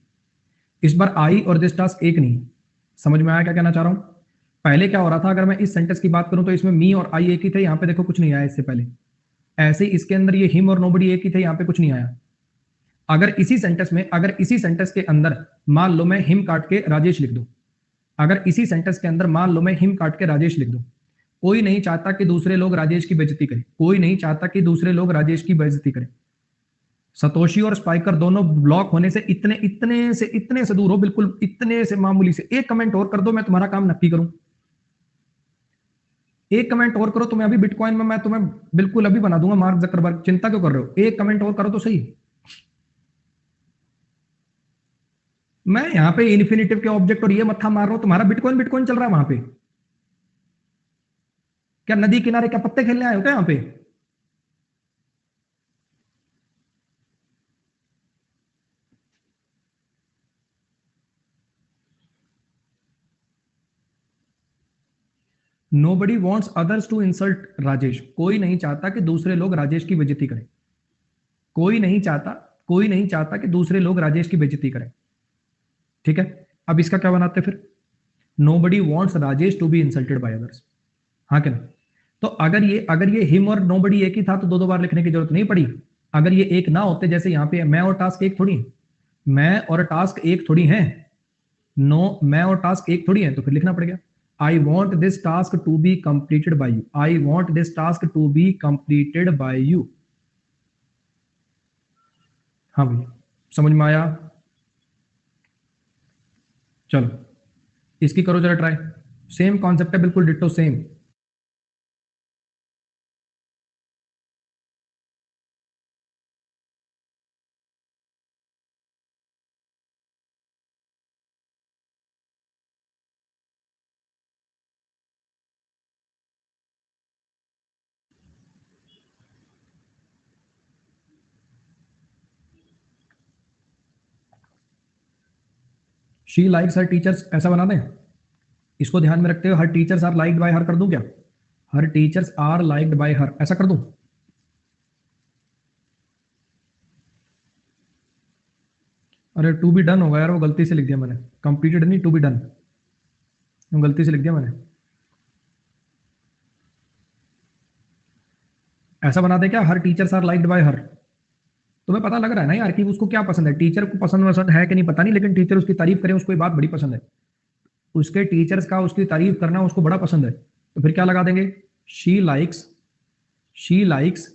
इस बार आई और दिस टास्क एक नहीं। समझ में आया क्या कहना चाह रहा हूं। पहले क्या हो रहा था, अगर मैं इस सेंटेंस की बात करूं तो इसमें मी और आई एक ही थे, यहां पे देखो कुछ नहीं आया इससे पहले। ऐसे ही इसके अंदर ये हिम और नोबडी एक ही थे, यहां पे कुछ नहीं आया। अगर इसी सेंटेंस के अंदर मान लो मैं हिम काट के राजेश लिख दूं, अगर इसी सेंटेंस के अंदर मान लो मैं हिम काट के राजेश लिख दूं, कोई नहीं चाहता कि दूसरे लोग राजेश की बेइज्जती करें, कोई नहीं चाहता कि दूसरे लोग राजेश की बेइज्जती करें। सतोशी और स्पाइकर दोनों ब्लॉक होने से इतने से दूर हो, बिल्कुल इतने से मामूली से। एक कमेंट और कर दो, मैं तुम्हारा काम नक्की करूं। एक कमेंट और करो, तुम्हें अभी बिटकॉइन में मैं तुम्हें बिल्कुल अभी बना दूंगा मार्क जकरबर्ग, चिंता क्यों कर रहे हो, एक कमेंट और करो तो सही। मैं यहाँ पे इन्फिनिटिव के ऑब्जेक्ट और ये मत्था मार रहा हूं, तुम्हारा बिटकॉइन बिटकॉइन चल रहा है वहां पे। क्या नदी किनारे क्या पत्ते खेलने आए हो क्या यहाँ पे। Nobody wants others to insult Rajesh, कोई नहीं चाहता कि दूसरे लोग राजेश की बेइज्जती करें, कोई नहीं चाहता, कोई नहीं चाहता कि दूसरे लोग राजेश की बेइज्जती करें। ठीक है, अब इसका क्या बनाते फिर, Nobody wants Rajesh to be insulted by others, हाँ क्या ना। तो अगर ये हिम और नोबडी एक ही था तो दो दो बार लिखने की जरूरत नहीं पड़ी। अगर ये एक ना होते, जैसे यहाँ पे मैं और टास्क एक थोड़ी, मैं और टास्क एक थोड़ी है, नो मैं और टास्क एक थोड़ी है, तो फिर लिखना पड़ गया I want this task to be completed by you, I want this task to be completed by you. हाँ भैया, समझ में आया। चलो इसकी करो जरा ट्राई, सेम कॉन्सेप्ट है, बिल्कुल ditto same. She likes her teachers, ऐसा बना दें। इसको ध्यान में रखते हुए her teachers are liked by her कर दूं क्या, her teachers are liked by her ऐसा कर दूं। अरे टू बी डन होगा यार, वो गलती से लिख दिया मैंने, कंप्लीटेड नहीं, टू बी डन, गलती से लिख दिया मैंने। ऐसा बना दे क्या, her teachers are liked by her. तुम्हें पता लग रहा है ना यार कि उसको क्या पसंद है, टीचर को पसंद है कि नहीं पता नहीं, लेकिन टीचर उसकी तारीफ करें उसको ये बात बड़ी पसंद है, उसके टीचर्स का उसकी तारीफ करना उसको बड़ा पसंद है। तो फिर क्या लगा देंगे, शी लाइक्स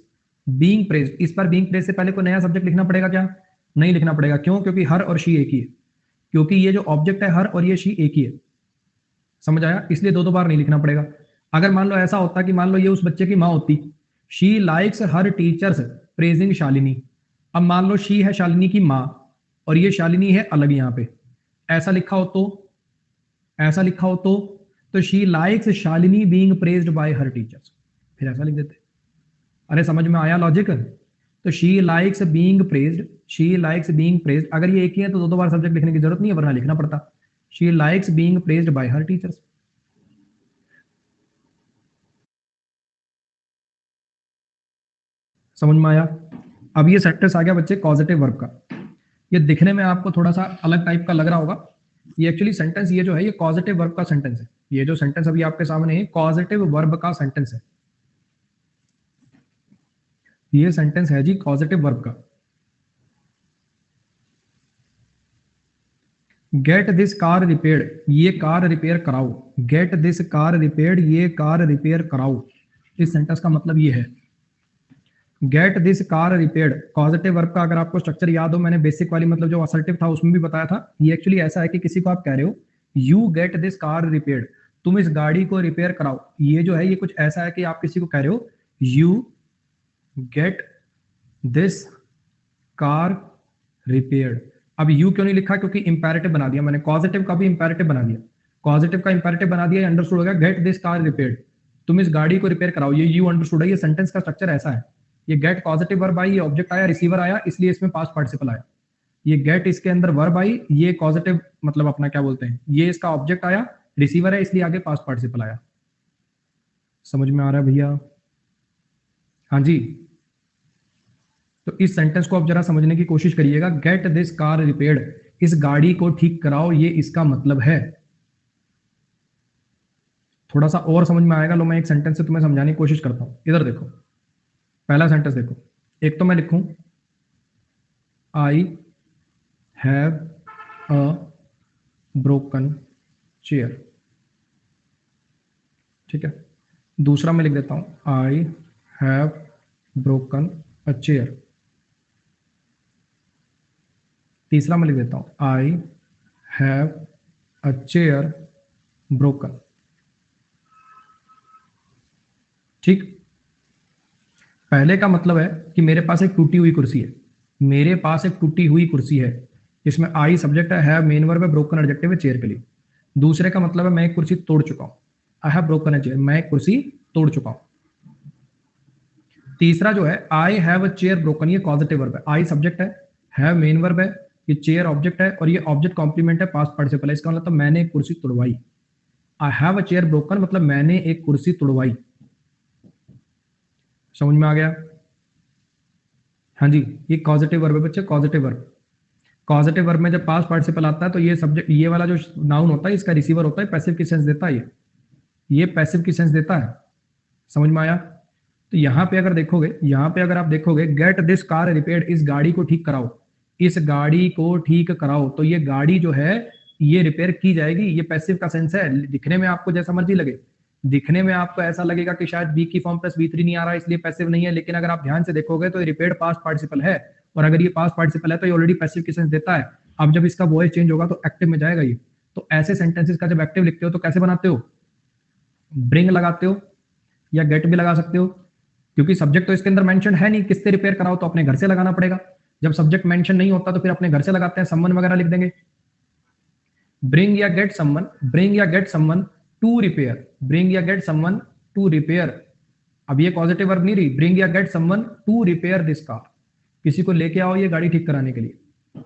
बीइंग प्रेज्ड। इस पर बीइंग प्रेज्ड से पहले कोई नया सब्जेक्ट लिखना पड़ेगा क्या? नहीं लिखना पड़ेगा। क्यों? क्योंकि हर और शी एक ही है। क्योंकि ये जो ऑब्जेक्ट है हर और ये शी एक ही है। समझ आया? इसलिए दो बार नहीं लिखना पड़ेगा। अगर मान लो ऐसा होता कि मान लो ये उस बच्चे की माँ होती, she likes her teachers praising Shalini. अब मान लो शी है शालिनी की माँ और ये शालिनी है अलग यहां पे, ऐसा लिखा हो ऐसा लिखा हो तो she likes Shalini being praised bye her teachers, फिर ऐसा लिख देते। अरे समझ में आया लॉजिक? तो she likes being praised, she likes being praised, अगर ये एक ही है तो दो बार सब्जेक्ट लिखने की जरूरत नहीं है, वरना लिखना पड़ता। She likes being praised bye her teachers. समझ में आया? अब ये सेंटेंस आ गया बच्चे कॉजेटिव वर्ब का। ये दिखने में आपको थोड़ा सा अलग टाइप का लग रहा होगा। ये एक्चुअली सेंटेंस ये जो है ये कॉजेटिव वर्ब का सेंटेंस है। ये जो सेंटेंस अभी आपके सामने है कॉजेटिव वर्ब का सेंटेंस है। ये सेंटेंस है जी कॉजेटिव वर्ब का। गेट दिस कार रिपेयर्ड, ये कार रिपेयर कराओ। गेट दिस कार रिपेयर्ड, ये कार रिपेयर कराओ। इस सेंटेंस का मतलब ये है get this car repaired. Positive verb का अगर आपको स्ट्रक्चर याद हो, मैंने बेसिक वाली मतलब जो असर्टिव था उसमें भी बताया था। ये एक्चुअली ऐसा है कि किसी को आप कह रहे हो you get this car repaired, तुम इस गाड़ी को रिपेयर कराओ। ये जो है ये कुछ ऐसा है कि आप किसी को कह रहे हो you get this car repaired. अब यू क्यों नहीं लिखा? क्योंकि इंपैरेटिव बना दिया मैंने, पॉजिटिव का भी इंपैरेटिव बना दिया, पॉजिटिव का इंपैरेटिव बना दिया, अंडरस्टूड हो गया गेट दिस कार रिपेयर्ड, तुम इस गाड़ी को रिपेयर कराओ। ये यू अंडरस्टूड है। ये सेंटेंस का स्ट्रक्चर ऐसा है। ये गेट पॉजिटिव वर्ब आई, ये ऑब्जेक्ट आया, रिसीवर आया, इसलिए इसमें पास्ट पार्टिसिपल आया। ये गेट इसके अंदर वर्ब आई, ये पॉजिटिव मतलब अपना क्या बोलते हैं, ये इसका ऑब्जेक्ट आया, रिसीवर है, इसलिए आगे पास्ट पार्टिसिपल आया। समझ में आ रहा है भैया? हाँ जी। तो इस सेंटेंस को आप जरा समझने की कोशिश करिएगा। गेट दिस कार रिपेयर्ड, इस गाड़ी को ठीक कराओ, ये इसका मतलब है। थोड़ा सा और समझ में आएगा। लो मैं एक सेंटेंस से तुम्हें समझाने की कोशिश करता हूं। इधर देखो, पहला सेंटेंस देखो। एक तो मैं लिखूं आई हैव अ ब्रोकन चेयर, ठीक है। दूसरा मैं लिख देता हूं I have broken a chair. तीसरा मैं लिख देता हूं I have a chair broken. ठीक। पहले का मतलब है कि मेरे पास एक टूटी हुई कुर्सी है, मेरे पास एक टूटी हुई कुर्सी है, इसमें आई सब्जेक्ट है, हैव मेन वर्ब है, ब्रोकन एडजेक्टिव है चेयर के लिए। दूसरे का मतलब है मैं एक कुर्सी तोड़ चुका हूं, I have broken a chair, मैं एक कुर्सी तोड़ चुका हूं। तीसरा जो है I have a chair broken, ये पॉजिटिव वर्ब है, आई सब्जेक्ट है, हैव मेन वर्ब है, ये चेयर ऑब्जेक्ट है और ये ऑब्जेक्ट कॉम्प्लीमेंट है, पास्ट पार्टिसिपल है। इसका मतलब मैंने एक कुर्सी तोड़वाई। I have a chair broken मतलब मैंने एक कुर्सी तोड़वाई। समझ में आ गया? हाँ जी। ये पॉजिटिव वर्ब है बच्चे, पॉजिटिव वर्ब। पॉजिटिव वर्ब में जब पास्ट पार्टिसिपल आता है तो ये सब्जेक्ट, ये वाला जो नाउन होता है इसका रिसीवर होता है, पैसिव की सेंस देता है। ये पैसिव की सेंस देता है। समझ में आया? तो यहां पे अगर देखोगे, यहां पे अगर आप देखोगे गेट दिस कार रिपेयर्ड, इस गाड़ी को ठीक कराओ, इस गाड़ी को ठीक कराओ, तो ये गाड़ी जो है ये रिपेयर की जाएगी। ये पैसिव का सेंस है। दिखने में आपको जैसा मर्जी लगे, दिखने में आपको ऐसा लगेगा कि शायद बी की फॉर्म प्लस बी थ्री नहीं आ रहा है इसलिए पैसिव नहीं है, लेकिन अगर आप ध्यान से देखोगे तो ये रिपेयर्ड पास्ट पार्टिसिपल है, और अगर ये पास्ट पार्टिसिपल है तो ये ऑलरेडी पैसिव की सेंस देता है। अब जब इसका वॉइस चेंज होगा तो एक्टिव में जाएगा ये। तो ऐसे सेंटेंसेस का जब एक्टिव लिखते हो तो कैसे बनाते हो? ब्रिंग लगाते हो या गेट भी लगा सकते हो, क्योंकि सब्जेक्ट तो इसके अंदर मेंशन है नहीं, किससे रिपेयर कराओ तो अपने घर से लगाना पड़ेगा। जब सब्जेक्ट मेंशन नहीं होता तो फिर अपने घर से लगाते हैं, समवन वगैरह लिख देंगे। ब्रिंग या गेट समवन, ब्रिंग या get someone to repair, bring या गेट समवन टू रिपेयर। अब ये पॉजिटिव वर्ब नहीं रही, ब्रिंग या get someone to repair this car, किसी को लेके आओ ये गाड़ी ठीक कराने के लिए।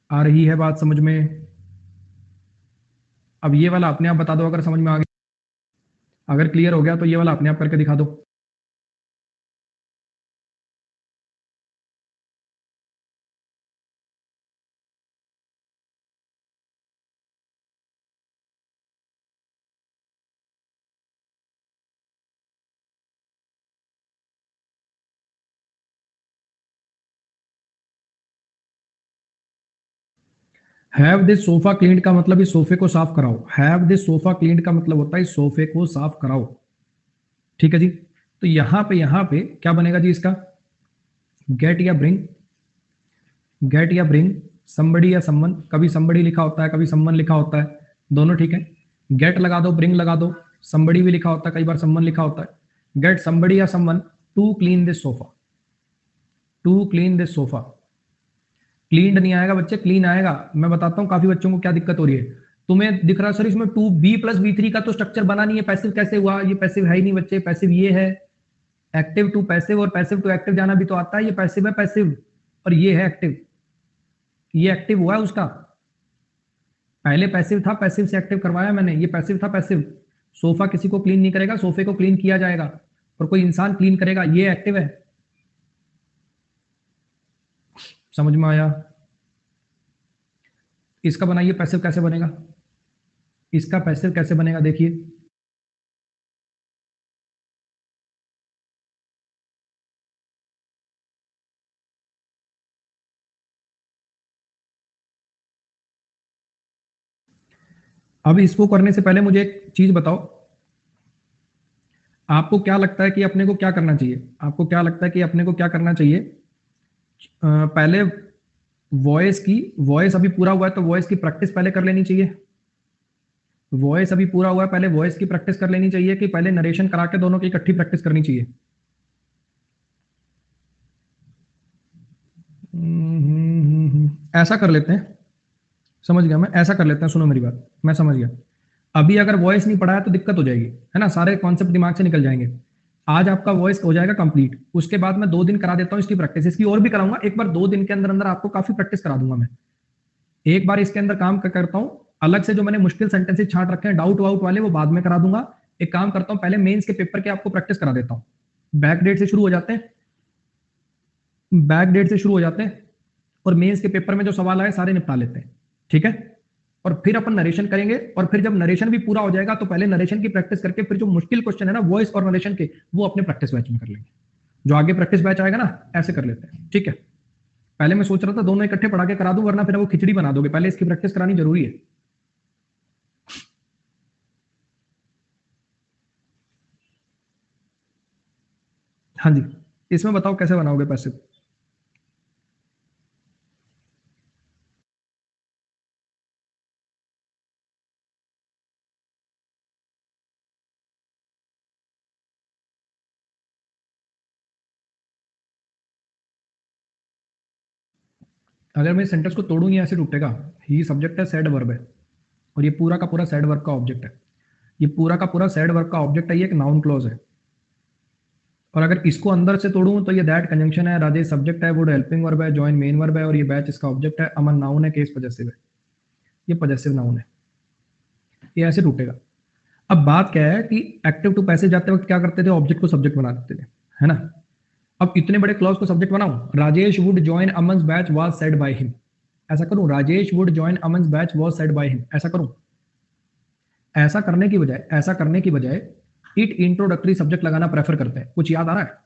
आ रही है बात समझ में? अब ये वाला अपने आप बता दो अगर समझ में आ गया। अगर क्लियर हो गया तो ये वाला अपने आप करके दिखा दो। हैव दिस सोफा क्लीन्ड का मतलब इस सोफे को साफ कराओ। हैव दिस सोफा क्लीन्ड का मतलब होता है इस सोफे को साफ कराओ। ठीक है जी। तो यहां पे क्या बनेगा जी इसका? गेट या ब्रिंग, गेट या ब्रिंग, समबडी या समवन। कभी समबडी लिखा होता है, कभी समवन लिखा होता है, दोनों ठीक है। गेट लगा दो, ब्रिंग लगा दो, समबडी भी लिखा होता है, कई बार समवन लिखा होता है। गेट समबडी या someone to clean this sofa, to clean this sofa. Clean नहीं आएगा बच्चे, क्लीन आएगा। मैं बताता हूं काफी बच्चों को क्या दिक्कत हो रही है। तुम्हें दिख रहा है सर इसमें to be plus B three का तो स्ट्रक्चर बना नहीं है, पैसिव कैसे हुआ? ये पैसिव है ही नहीं बच्चे, पैसिव ये है। एक्टिव टू पैसिव और पैसिव टू एक्टिव जाना भी तो आता है, ये पैसिव है पैसिव, और ये है एक्टिव। ये एक्टिव हुआ है उसका, पहले पैसिव था, पैसिव से एक्टिव करवाया मैंने, ये पैसिव था पैसिव। सोफा किसी को क्लीन नहीं करेगा, सोफे को क्लीन किया जाएगा, और कोई इंसान क्लीन करेगा, ये एक्टिव है। समझ में आया? इसका बनाइए पैसिव कैसे बनेगा, इसका पैसिव कैसे बनेगा देखिए। अब इसको करने से पहले मुझे एक चीज बताओ, आपको क्या लगता है कि अपने को क्या करना चाहिए? आपको क्या लगता है कि अपने को क्या करना चाहिए? पहले वॉइस की, वॉइस अभी पूरा हुआ है तो वॉइस की प्रैक्टिस पहले कर लेनी चाहिए। वॉइस अभी पूरा हुआ है, पहले वॉइस की प्रैक्टिस कर लेनी चाहिए, कि पहले नरेशन करा के दोनों की इकट्ठी प्रैक्टिस करनी चाहिए? ऐसा कर लेते हैं, समझ गया मैं, ऐसा कर लेते हैं, सुनो मेरी बात, मैं समझ गया। अभी अगर वॉइस नहीं पढ़ाया तो दिक्कत हो जाएगी, है ना, सारे कॉन्सेप्ट दिमाग से निकल जाएंगे। आज आपका वॉइस हो जाएगा कंप्लीट, उसके बाद मैं 2 दिन करा देता हूं इसकी प्रैक्टिस, इसकी और भी कराऊंगा। एक बार 2 दिन के अंदर अंदर आपको काफी प्रैक्टिस करा दूंगा मैं। एक बार इसके अंदर काम करता हूं, अलग से जो मैंने मुश्किल सेंटेंसेस छांट रखे हैं डाउट वाउट वाले, वो बाद में करा दूंगा। एक काम करता हूं, पहले मेंस के पेपर के आपको प्रैक्टिस करा देता हूं। बैक डेट से शुरू हो जाते हैं, बैक डेट से शुरू हो जाते हैं, और मेंस के पेपर में जो सवाल आए सारे निपटा लेते हैं, ठीक है। और फिर अपन नरेशन करेंगे, और फिर जब नरेशन भी पूरा हो जाएगा तो पहले नरेशन की प्रैक्टिस करके फिर जो मुश्किल क्वेश्चन है ना वॉइस और नरेशन के, वो अपने प्रैक्टिस बैच में कर लेंगे। जो आगे प्रैक्टिस बैच आएगा ना, ऐसे कर लेते हैं, ठीक है। पहले मैं सोच रहा था दोनों इकट्ठे पढ़ा के करा दूं, वरना फिर वो खिचड़ी बना दोगे, पहले इसकी प्रैक्टिस करानी जरूरी है। हाँ जी, इसमें बताओ कैसे बनाओगे पैसे? अगर मैं सेंटेंस को तोड़ूं ये ऐसे टूटेगा। ही सब्जेक्ट है, सैड वर्ब है, और ये पूरा का पूरा सैड वर्ब का ऑब्जेक्ट है। ये पूरा का पूरा सैड वर्ब का ऑब्जेक्ट है, ये एक नाउन क्लॉज है। और अगर इसको अंदर से तोड़ूं तो ये दैट कंजंक्शन है, राजेश सब्जेक्ट है, वुड हेल्पिंग वर्ब है, जॉइन मेन वर्ब है, और ये बैच इसका ऑब्जेक्ट है, अमन नाउन है, केस पजेसिव है, ये पजेसिव नाउन है। ये ऐसे टूटेगा। अब बात क्या है कि एक्टिव टू पैसिव जाते वक्त क्या करते थे, ऑब्जेक्ट को सब्जेक्ट बना देते थे, है ना। अब इतने बड़े क्लॉज को सब्जेक्ट बनाऊं, Rajesh would join Aman's batch was said by him, ऐसा करूं, Rajesh would join Aman's batch was said by him, ऐसा करूं। ऐसा करने की बजाय, ऐसा करने की बजाय इट इंट्रोडक्टरी सब्जेक्ट लगाना प्रेफर करते हैं। कुछ याद आ रहा है?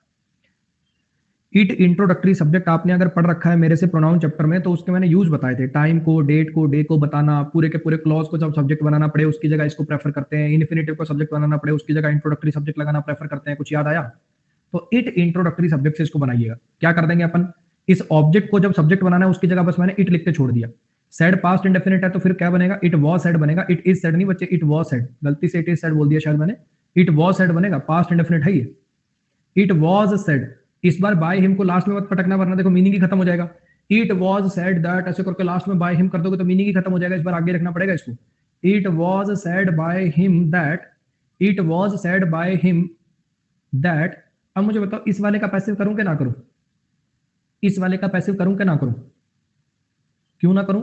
इट इंट्रोडक्टरी सब्जेक्ट आपने अगर पढ़ रखा है मेरे से प्रोनाउन चैप्टर में, तो उसके मैंने यूज बताए थे, टाइम को, डेट को, डे को बताना, पूरे के पूरे क्लॉज को जब सब्जेक्ट बनाना पड़े उसकी जगह इसको प्रेफर करते हैं, इन्फिनेटिव को सब्जेक्ट बनाना पड़े उसकी जगह इंट्रोडक्टरी सब्जेक्ट लगाना प्रेफर करते हैं। कुछ याद आया? तो इट इंट्रोडक्टरी सब्जेक्ट से इसको बनाइएगा। क्या कर देंगे अपन, इस ऑब्जेक्ट को जब सब्जेक्ट बनाना है उसकी जगह बस मैंने इट लिख के छोड़ दिया। सेड पास्ट इंडेफिनिट है तो फिर क्या बनेगा, इट वाज सेड बनेगा, इट इज सेड नहीं बच्चे, इट वाज सेड, गलती से इट इज सेड बोल दिया शायद मैंने, इट वाज सेड बनेगा, पास्ट इंडेफिनिट है ये, इट वाज सेड। इस बार बाय हिम को लास्ट में मत पटकना, वरना देखो मीनिंग ही खत्म हो जाएगा। इट वाज सेड दैट ऐसे करके लास्ट में बाय हिम कर दोगे तो मीनिंग ही खत्म हो जाएगा, इस बार आगे रखना पड़ेगा इसको। It was said by him that, it was said by him that. अब मुझे बताओ इस वाले का पैसिव करूं कि ना करूं, इस वाले का पैसिव करूं कि ना करूं, क्यों ना करूं,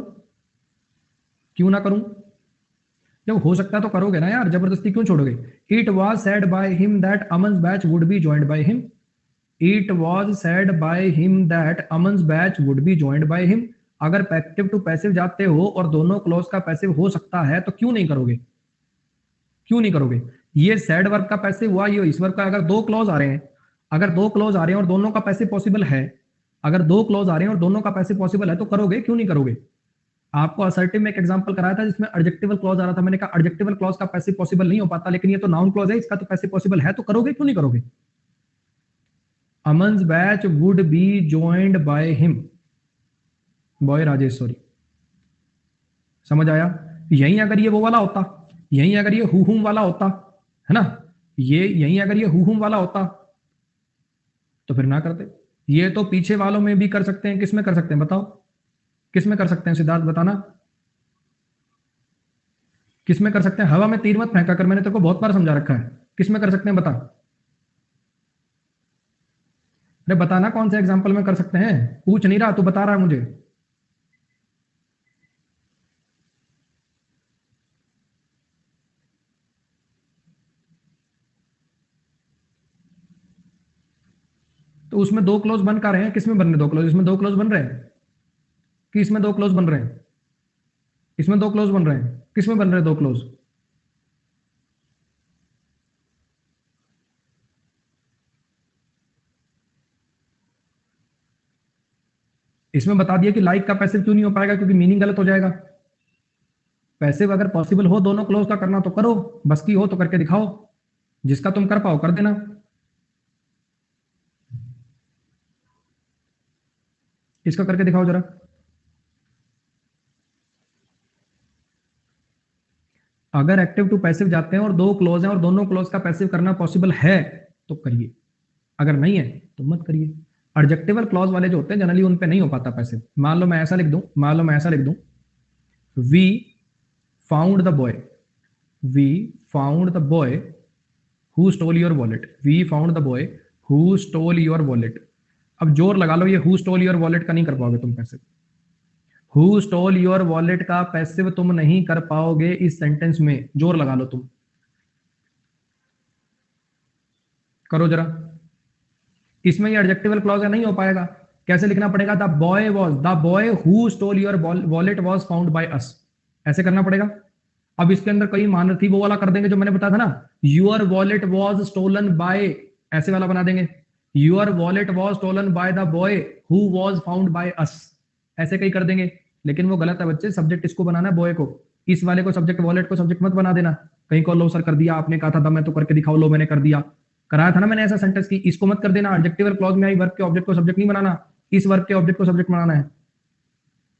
क्यों ना करूं? जब हो सकता तो करोगे ना यार, जबरदस्ती क्यों छोड़ोगे? It was said by him that Aman's batch would be joined by him, it was said by him that Aman's batch would be joined by him. अगर एक्टिव टू पैसिव जाते हो और दोनों क्लॉज का पैसिव हो सकता है तो क्यों नहीं करोगे, क्यों नहीं करोगे? ये सेड वर्ब का पैसिव हुआ, ये इस वर्ब का, अगर 2 क्लॉज आ रहे हैं, अगर 2 क्लॉज आ रहे हैं और दोनों का पैसिव पॉसिबल है, अगर 2 क्लॉज आ रहे हैं और दोनों का पैसिव पॉसिबल है तो करोगे, क्यों नहीं करोगे? आपको असर्टिव में एक एग्जांपल कराया था जिसमें एडजेक्टिवल क्लॉज आ रहा था, मैंने कहा एडजेक्टिवल क्लॉज का पैसिव पॉसिबल नहीं हो पाता, लेकिन ये तो नाउन क्लॉज है, इसका तो पैसिव पॉसिबल है, तो करोगे क्यों नहीं करोगे? Aman's batch would be joined by him, by Rajesh, sorry, समझ आया? यहीं अगर ये वो वाला होता, यहीं अगर ये हुम वाला होता, है ना, ये यहीं अगर ये हुम वाला होता तो फिर ना करते। ये तो पीछे वालों में भी कर सकते हैं, किस में कर सकते हैं बताओ, किस में कर सकते हैं सिद्धार्थ बताना, किस में कर सकते हैं? हवा में तीर मत फेंका कर, मैंने तेरे को बहुत बार समझा रखा है, किस में कर सकते हैं बता। अरे बताना कौन से एग्जांपल में कर सकते हैं, पूछ नहीं रहा तू, बता रहा है मुझे। तो उसमें दो क्लोज बन कर रहे हैं, किसमें बन रहे दो क्लोज? इसमें दो क्लोज बन रहे हैं कि इसमें दो क्लोज बन रहे हैं? इसमें दो क्लोज बन रहे हैं, किसमें बन रहे हैं दो क्लोज? इसमें बता दिया कि लाइक का पैसिव क्यों नहीं हो पाएगा, क्योंकि मीनिंग गलत हो जाएगा। पैसिव अगर पॉसिबल हो दोनों क्लोज का करना तो करो, बस की हो तो करके दिखाओ, जिसका तुम कर पाओ कर देना। इसका करके दिखाओ जरा। अगर एक्टिव टू पैसिव जाते हैं और दो क्लोज हैं और दोनों क्लोज का पैसिव करना पॉसिबल है तो करिए, अगर नहीं है तो मत करिए। एडजेक्टिवल क्लॉज वाले जो होते हैं जनरली उन पे नहीं हो पाता पैसिव। मान लो मैं ऐसा लिख दूं, मान लो मैं ऐसा लिख दूं, we found the boy, we found the boy who stole your wallet, we found the boy who stole your wallet. अब जोर लगा लो, ये हु स्टोल योर वॉलेट का नहीं कर पाओगे तुम passive. Who stole your wallet का पैसिव तुम नहीं कर पाओगे इस सेंटेंस में, जोर लगा लो तुम, करो जरा। इसमें ये एडजेक्टिवल क्लॉज है, नहीं हो पाएगा। कैसे लिखना पड़ेगा? The boy was, the boy who stole your wallet was found by us, ऐसे करना पड़ेगा। अब इसके अंदर कई मान थी वो वाला कर देंगे जो मैंने बताया था ना, your wallet was stolen by, ऐसे वाला बना देंगे, your wallet was stolen by the boy who was found by us, ऐसे कहीं कर देंगे। लेकिन वो गलत है बच्चे, सब्जेक्ट इसको बनाना है बॉय को, इस वाले को सब्जेक्ट, वॉलेट को सब्जेक्ट मत बना देना। कहीं को लो सर कर दिया, आपने कहा था मैं तो करके दिखाओ, लो मैंने कर दिया, कराया था ना मैंने ऐसा सेंटेंस की, इसको मत कर देना। एडजेक्टिवल क्लॉज में आई वर्ब के ऑब्जेक्ट को सब्जेक्ट नहीं बनाना, इस वर्ब के ऑब्जेक्ट को सब्जेक्ट बनाना है।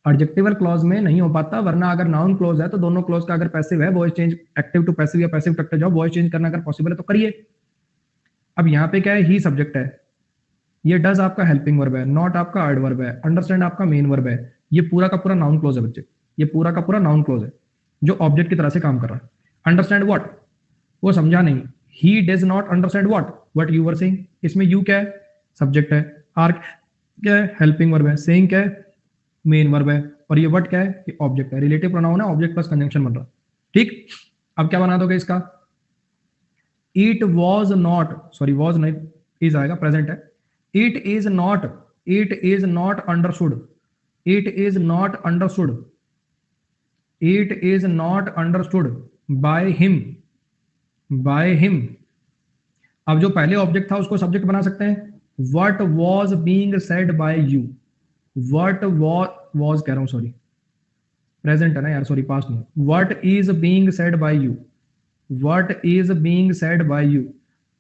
एडजेक्टिवल क्लॉज में नहीं हो पाता, वरना अगर नाउन क्लॉज है तो दोनों क्लॉज का अगर पैसिव है, voice change active to passive या पैसिव टू एक्टिव जाओ, वॉइस चेंज करना अगर पॉसिबल है तो करिए। अब यहाँ पे क्या है, ही सब्जेक्ट है, ये डज आपका हेल्पिंग वर्ब है, नॉट आपका एडवर्ब है, अंडरस्टैंड आपका मेन वर्ब है, ये पूरा का पूरा नाउन क्लॉज है बच्चे, ये पूरा का पूरा नाउन क्लॉज है जो ऑब्जेक्ट की तरह से काम कर रहा है। अंडरस्टैंड व्हाट, वो समझा नहीं, he does not understand what you were saying, इसमें यू क्या है, सब्जेक्ट है, आर क्या है, हेल्पिंग वर्ब है, सेइंग क्या है, मेन वर्ब है, और ये व्हाट क्या है, ये ऑब्जेक्ट है, रिलेटिव प्रोनाउन है, ऑब्जेक्ट प्लस कंजंक्शन बन रहा है। ठीक, अब क्या बना दोगे इसका, it was not, sorry was नहीं, इज आएगा, प्रेजेंट है, it is not, it is not understood, it is not understood, it is not understood by him, by him. अब जो पहले ऑब्जेक्ट था उसको सब्जेक्ट बना सकते हैं, what was being said bye you, what was कह रहा हूं सॉरी, प्रेजेंट है ना यार, सॉरी पास्ट नहीं, what is being said bye you, what is being said bye you.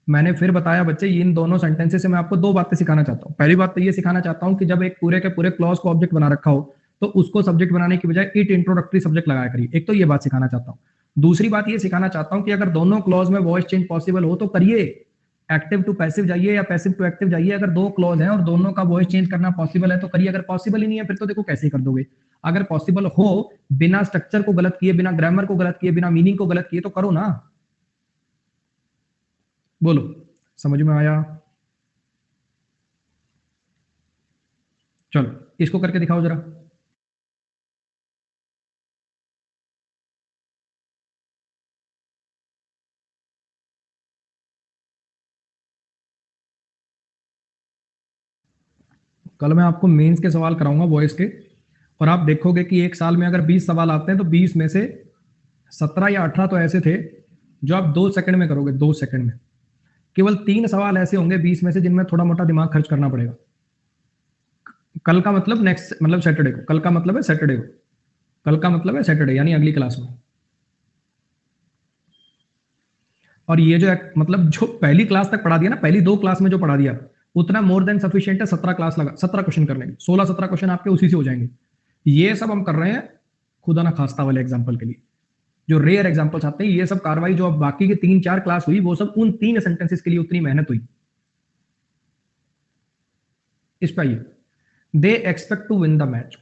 मैंने फिर बताया बच्चे, इन दोनों सेंटेंसेस से मैं आपको दो बातें सिखाना चाहता हूं। पहली बात तो ये सिखाना चाहता हूं कि जब एक पूरे के पूरे क्लॉज को ऑब्जेक्ट बना रखा हो तो उसको सब्जेक्ट बनाने की बजाय इट इंट्रोडक्टरी सब्जेक्ट लगाया करिए, एक तो ये बात सिखाना चाहता हूं। दूसरी बात ये सिखाना चाहता हूं कि अगर दोनों क्लॉज में वॉइस चेंज पॉसिबल हो तो करिए, एक्टिव टू पैसिव जाइए या पैसिव टू एक्टिव जाइए, अगर दो क्लॉज हैं और दोनों का वॉइस चेंज करना पॉसिबल है तो करिए, अगर पॉसिबल ही नहीं है फिर तो देखो कैसे कर दोगे। अगर पॉसिबल हो, बिना स्ट्रक्चर को गलत किए, बिना ग्रामर को गलत किए, बिना मीनिंग को गलत किए तो करो ना। बोलो, समझ में आया? चलो इसको करके दिखाओ जरा। कल मैं आपको मेंस के सवाल कराऊंगा वॉइस के, और आप देखोगे कि एक साल में अगर 20 सवाल आते हैं तो 20 में से 17 या 18 तो ऐसे थे जो आप 2 सेकंड में करोगे, 2 सेकंड में। केवल 3 सवाल ऐसे होंगे 20 में से जिनमें थोड़ा मोटा दिमाग खर्च करना पड़ेगा। कल का मतलब नेक्स्ट, मतलब सैटरडे को, कल का मतलब है सैटरडे को, कल का मतलब है सैटरडे, यानी अगली क्लास में। और ये जो मतलब जो पहली क्लास तक पढ़ा दिया ना, पहली 2 क्लास में जो पढ़ा दिया, उतना मोर देन सफिशिएंट है 17 क्लास लगा 17 क्वेश्चन करने के, 16-17 क्वेश्चन आपके उसी से हो जाएंगे। ये सब हम कर रहे हैं खुदा ना खास्ता वाले एग्जाम्पल के लिए, जो रेयर एग्जाम्पल्स आते हैं। ये सब कार्रवाई जो अब बाकी की 3-4 क्लास हुई, वो सब उन 3 सेंटेंसेस के लिए उतनी मेहनत हुई। इस पर आइए, they expect to win the match,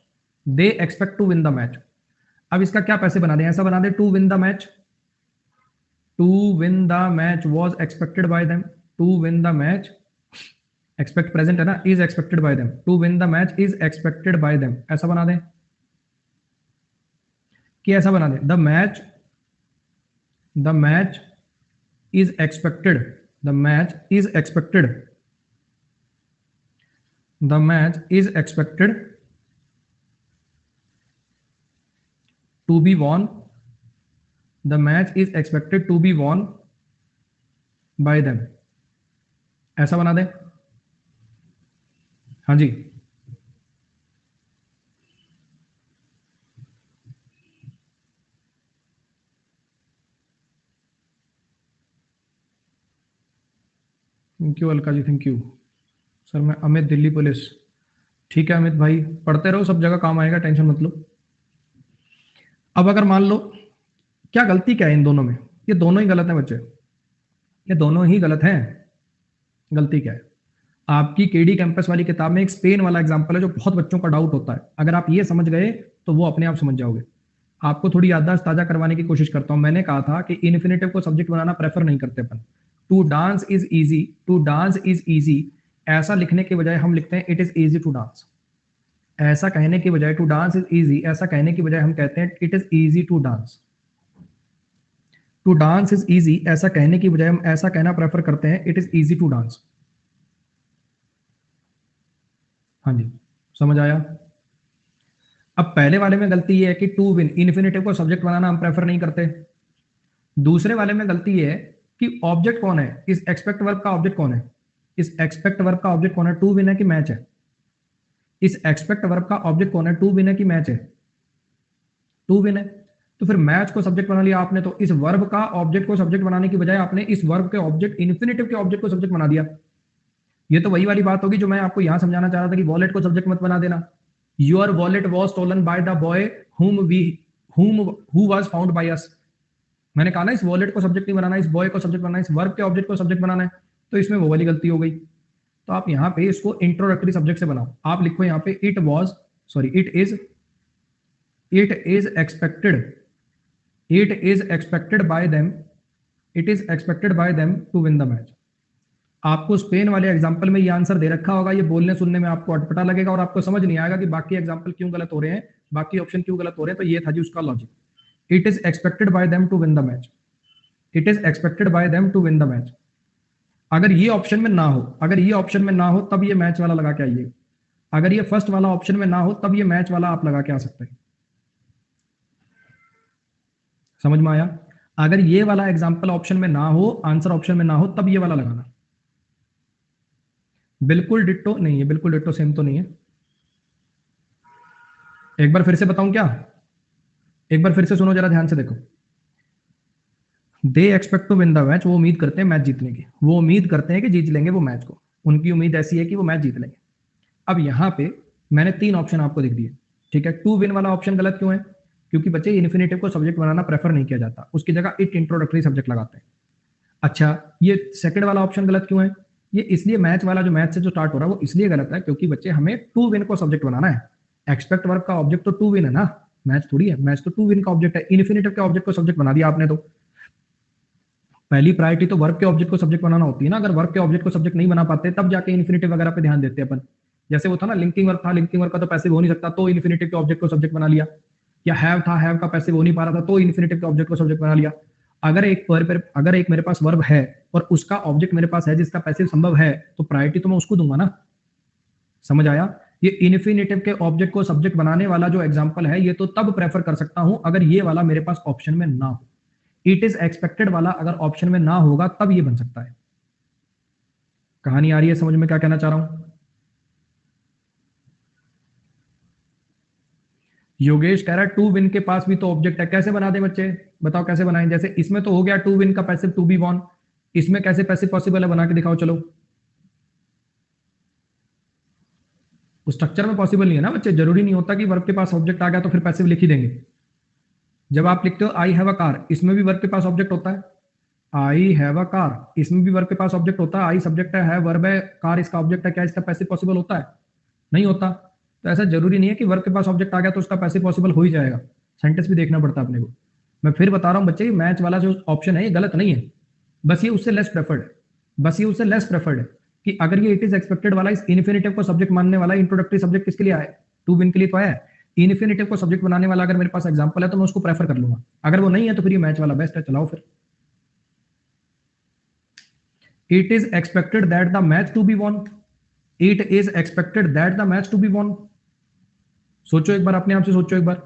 they expect to win the match. अब इसका क्या पैसे बना दें, ऐसा बना दे to win the match, to win the match was expected by them, to win the match, expect present है ना, is expected by them, to win the match is expected by them, ऐसा बना दें कि ऐसा बना दें, the match is expected, the match is expected, the match is expected to be won, the match is expected to be won by them, ऐसा बना दें। हाँ जी, thank you Alka ji, thank you sir. मैं अमित, दिल्ली पुलिस। ठीक है अमित भाई, पढ़ते रहो, सब जगह काम आएगा, टेंशन मत लो। अब अगर मान लो, क्या गलती क्या है इन दोनों में, ये दोनों ही गलत है बच्चे, ये दोनों ही गलत हैं। गलती क्या है, आपकी केडी कैंपस वाली किताब में एक स्पेन वाला एग्जांपल है जो बहुत बच्चों का डाउट होता है, अगर आप ये समझ गए तो वो अपने आप समझ जाओगे। आपको थोड़ी याददाश्त ताजा करवाने की कोशिश करता हूं। मैंने कहा था कि इन्फिनेटिव को सब्जेक्ट बनाना प्रेफर नहीं करते अपन। To dance is easy, to dance is easy, ऐसा लिखने के बजाय हम लिखते हैं it is easy to dance. ऐसा कहने की बजाय, टू डांस इज इजी, ऐसा कहने की बजाय हम कहते हैं it is easy to dance. To dance is easy, ऐसा कहने की बजाय हम ऐसा कहना प्रेफर करते हैं it is easy to dance. हाँ जी, समझ आया। अब पहले वाले में गलती ये है कि टू विन, इन्फिनेटिव को सब्जेक्ट बनाना हम प्रेफर नहीं करते। दूसरे वाले में गलती ये है कि ऑब्जेक्ट कौन है, इस एक्सपेक्ट वर्ब का ऑब्जेक्ट कौन है, इस एक्सपेक्ट वर्ब का ऑब्जेक्ट कौन है, टू विन है कि मैच है। इस एक्सपेक्ट वर्ब का ऑब्जेक्ट कौन है, टू विन है कि मैच है, टू विन है। तो फिर मैच को सब्जेक्ट बना लिया आपने, तो इस वर्ब का ऑब्जेक्ट को सब्जेक्ट बनाने की बजाय आपने इस वर्ब के ऑब्जेक्ट, इन्फिनेटिव के ऑब्जेक्ट को सब्जेक्ट बना दिया। ये तो वही वाली बात होगी जो मैं आपको यहां समझाना चाह रहा था कि वॉलेट को सब्जेक्ट मत बना देना। Your wallet was stolen by the boy who was found by us. मैंने कहा ना, इस वॉलेट को सब्जेक्ट नहीं बनाना, इस बॉय को सब्जेक्ट बनाना, इस वर्ब के ऑब्जेक्ट को सब्जेक्ट बनाना है, तो इसमें वो वाली गलती हो गई। तो आप यहाँ पे इसको इंट्रोडक्टरी सब्जेक्ट से बनाओ। आप लिखो यहाँ पे it was, sorry it is expected, it is expected by them, it is expected by them to win the match. आपको स्पेन वाले एग्जाम्पल में ये आंसर दे रखा होगा, ये बोलने सुनने में आपको अटपटा लगेगा और आपको समझ नहीं आएगा कि बाकी एग्जाम्पल क्यों गलत हो रहे हैं, बाकी ऑप्शन क्यों गलत हो रहे हैं। तो ये था जी उसका logic, it is expected by them to win the match, it is expected by them to win the match. अगर ये ऑप्शन में ना हो, अगर ये ऑप्शन में ना हो तब ये मैच वाला लगा के आइए। अगर ये फर्स्ट वाला ऑप्शन में ना हो तब ये मैच वाला आप लगा के आ सकते हैं। समझ में आया। अगर ये वाला एग्जाम्पल ऑप्शन में ना हो, आंसर ऑप्शन में ना हो, तब ये वाला लगाना। बिल्कुल डिट्टो नहीं है, बिल्कुल डिट्टो सेम तो नहीं है। एक बार फिर से बताऊं क्या, एक बार फिर से सुनो, जरा ध्यान से देखो। They expect to win the match, वो उम्मीद करते हैं मैच जीतने की, वो उम्मीद करते हैं कि जीत लेंगे वो मैच को, उनकी उम्मीद ऐसी है कि वो मैच जीत लेंगे। अब यहां पे मैंने 3 ऑप्शन आपको दिख दिए, ठीक है। टू विन वाला ऑप्शन गलत क्यों है, क्योंकि बच्चे इन्फिनेटिव को सब्जेक्ट बनाना प्रेफर नहीं किया जाता, उसकी जगह इट इंट्रोडक्टरी सब्जेक्ट लगाते हैं। अच्छा, ये सेकंड वाला ऑप्शन गलत क्यों है, ये इसलिए मैच वाला जो मैच से जो स्टार्ट हो रहा है वो इसलिए गलत है क्योंकि बच्चे हमें टू विन को सब्जेक्ट बनाना है। एक्सपेक्ट वर्ब का ऑब्जेक्ट तो टू विन है ना, मैच थोड़ी है, मैच तो टू विन का ऑब्जेक्ट है। इन्फिनेटिव के ऑब्जेक्ट को सब्जेक्ट बना दिया आपने, तो पहली प्रायोरिटी तो वर्ब के ऑब्जेक्ट को सब्जेक्ट बनाना होती है ना। अगर वर्ब के ऑब्जेक्ट को सब्जेक्ट नहीं बना पाते तब जाके इन्फिनेटिव वगैरह पे ध्यान देते हैं अपन। जैसे वो था ना, लिंकिंग वर्ब था, लिंकिंग वर्ब का तो पैसिव हो नहीं सकता, तो इन्फिनेटिव के ऑब्जेक्ट को सब्जेक्ट बना लिया। या हैव था, हैव का पैसिव हो नहीं पा रहा था, तो इन्फिनेटिव के ऑब्जेक्ट को सब्जेक्ट बना लिया। अगर एक मेरे पास वर्ब है और उसका ऑब्जेक्ट मेरे पास है जिसका पैसिव संभव है, तो प्रायोरिटी तो मैं उसको दूंगा ना। समझ आया। ये इन्फिनेटिव के ऑब्जेक्ट को सब्जेक्ट बनाने वाला जो एग्जांपल है, ये तो तब प्रेफर कर सकता हूं अगर ये वाला मेरे पास ऑप्शन में ना हो। इट इज एक्सपेक्टेड वाला अगर ऑप्शन में ना होगा तब ये बन सकता है। कहानी आ रही है समझ में, क्या कहना चाह रहा हूं। योगेश कह रहा है टू विन के पास भी तो ऑब्जेक्ट है, कैसे बना दे बच्चे, बताओ कैसे बनाएं। जैसे इसमें तो हो गया टू विन का पैसिव टू बी वॉन, इसमें कैसे पैसिव पॉसिबल है, बना के दिखाओ चलो। उस स्ट्रक्चर में पॉसिबल नहीं है ना बच्चे, जरूरी नहीं होता कि वर्ब के पास ऑब्जेक्ट आ गया तो फिर पैसिव लिख ही देंगे। जब आप लिखते हो आई हैव अ कार, इसमें भी वर्ब के पास ऑब्जेक्ट होता है। आई हैव अ कार, इसमें भी वर्ब के पास ऑब्जेक्ट होता है। आई सब्जेक्ट है वर्ब है, कार इसका ऑब्जेक्ट है, क्या इसका पैसिव पॉसिबल होता है? नहीं होता। तो ऐसा जरूरी नहीं है कि वर्ब के पास ऑब्जेक्ट आ गया तो उसका पैसिव पॉसिबल हो ही जाएगा, सेंटेंस भी देखना पड़ता है अपने को। मैं फिर बता रहा हूं बच्चे, मैच वाला जो ऑप्शन है ये गलत नहीं है, बस ये उससे लेस प्रेफर्ड है, बस ये उससे लेस प्रेफर्ड है कि अगर ये इट इज एक्सपेक्टेड वाला इस इन्फिनेटिव को सब्जेक्ट मानने वाला इंट्रोडक्टरी सब्जेक्ट किसके लिए आया है? टू विन के लिए तो आया है। इन्फिनेटिव को सब्जेक्ट बनाने वाला अगर मेरे पास एग्जांपल है तो मैं उसको प्रेफर कर लूंगा, अगर वो नहीं है तो फिर ये मैच वाला बेस्ट है, चलाओ फिर। It is expected that the match to be won, it is expected that the match to be won. सोचो एक बार, अपने आप से सोचो एक बार,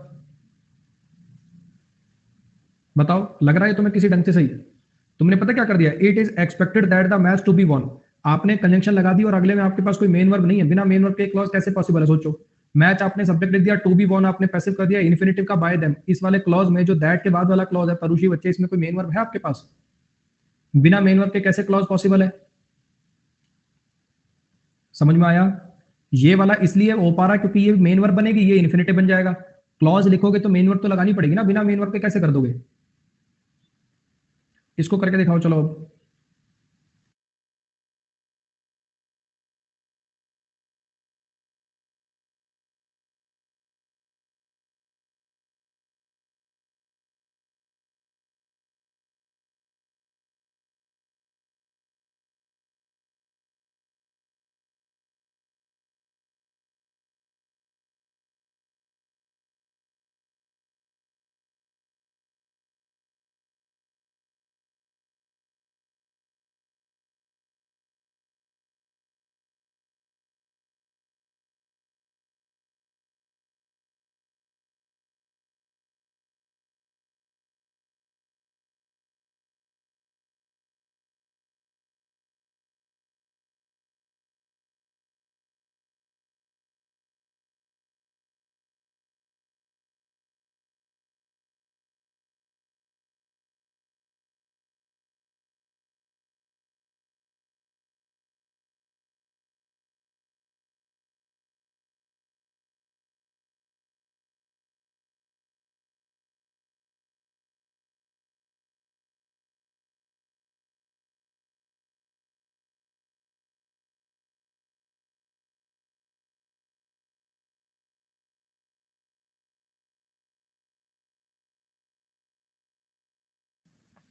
बताओ लग रहा है तुम्हें किसी ढंग से सही? तुमने पता क्या कर दिया, it is expected that the match to be won, आपने कंजंक्शन लगा दी और अगले में आपके पास कोई मेन वर्ब नहीं है, बिना मेन वर्ब के क्लॉज कैसे पॉसिबल है? सोचो, मैच आपने सब्जेक्ट लिख दिया, टू बी वॉन आपने पैसिव कर दिया, इन्फिनेटिव का बाय देम, इस वाले क्लॉज में जो दैट के बाद वाला क्लॉज है परुषी बच्चे, इसमें कोई मेन वर्ब है आपके पास? बिना मेन वर्ब के कैसे क्लॉज पॉसिबल है? समझ में आया? ये वाला इसलिए हो पा रहा है क्योंकि ये मेन वर्ब बनेगी, ये इन्फिनेटिव बन जाएगा। क्लॉज लिखोगे तो मेन वर्ब तो लगानी पड़ेगी ना, बिना मेन वर्ब के कैसे कर दोगे? इसको करके दिखाओ चलो।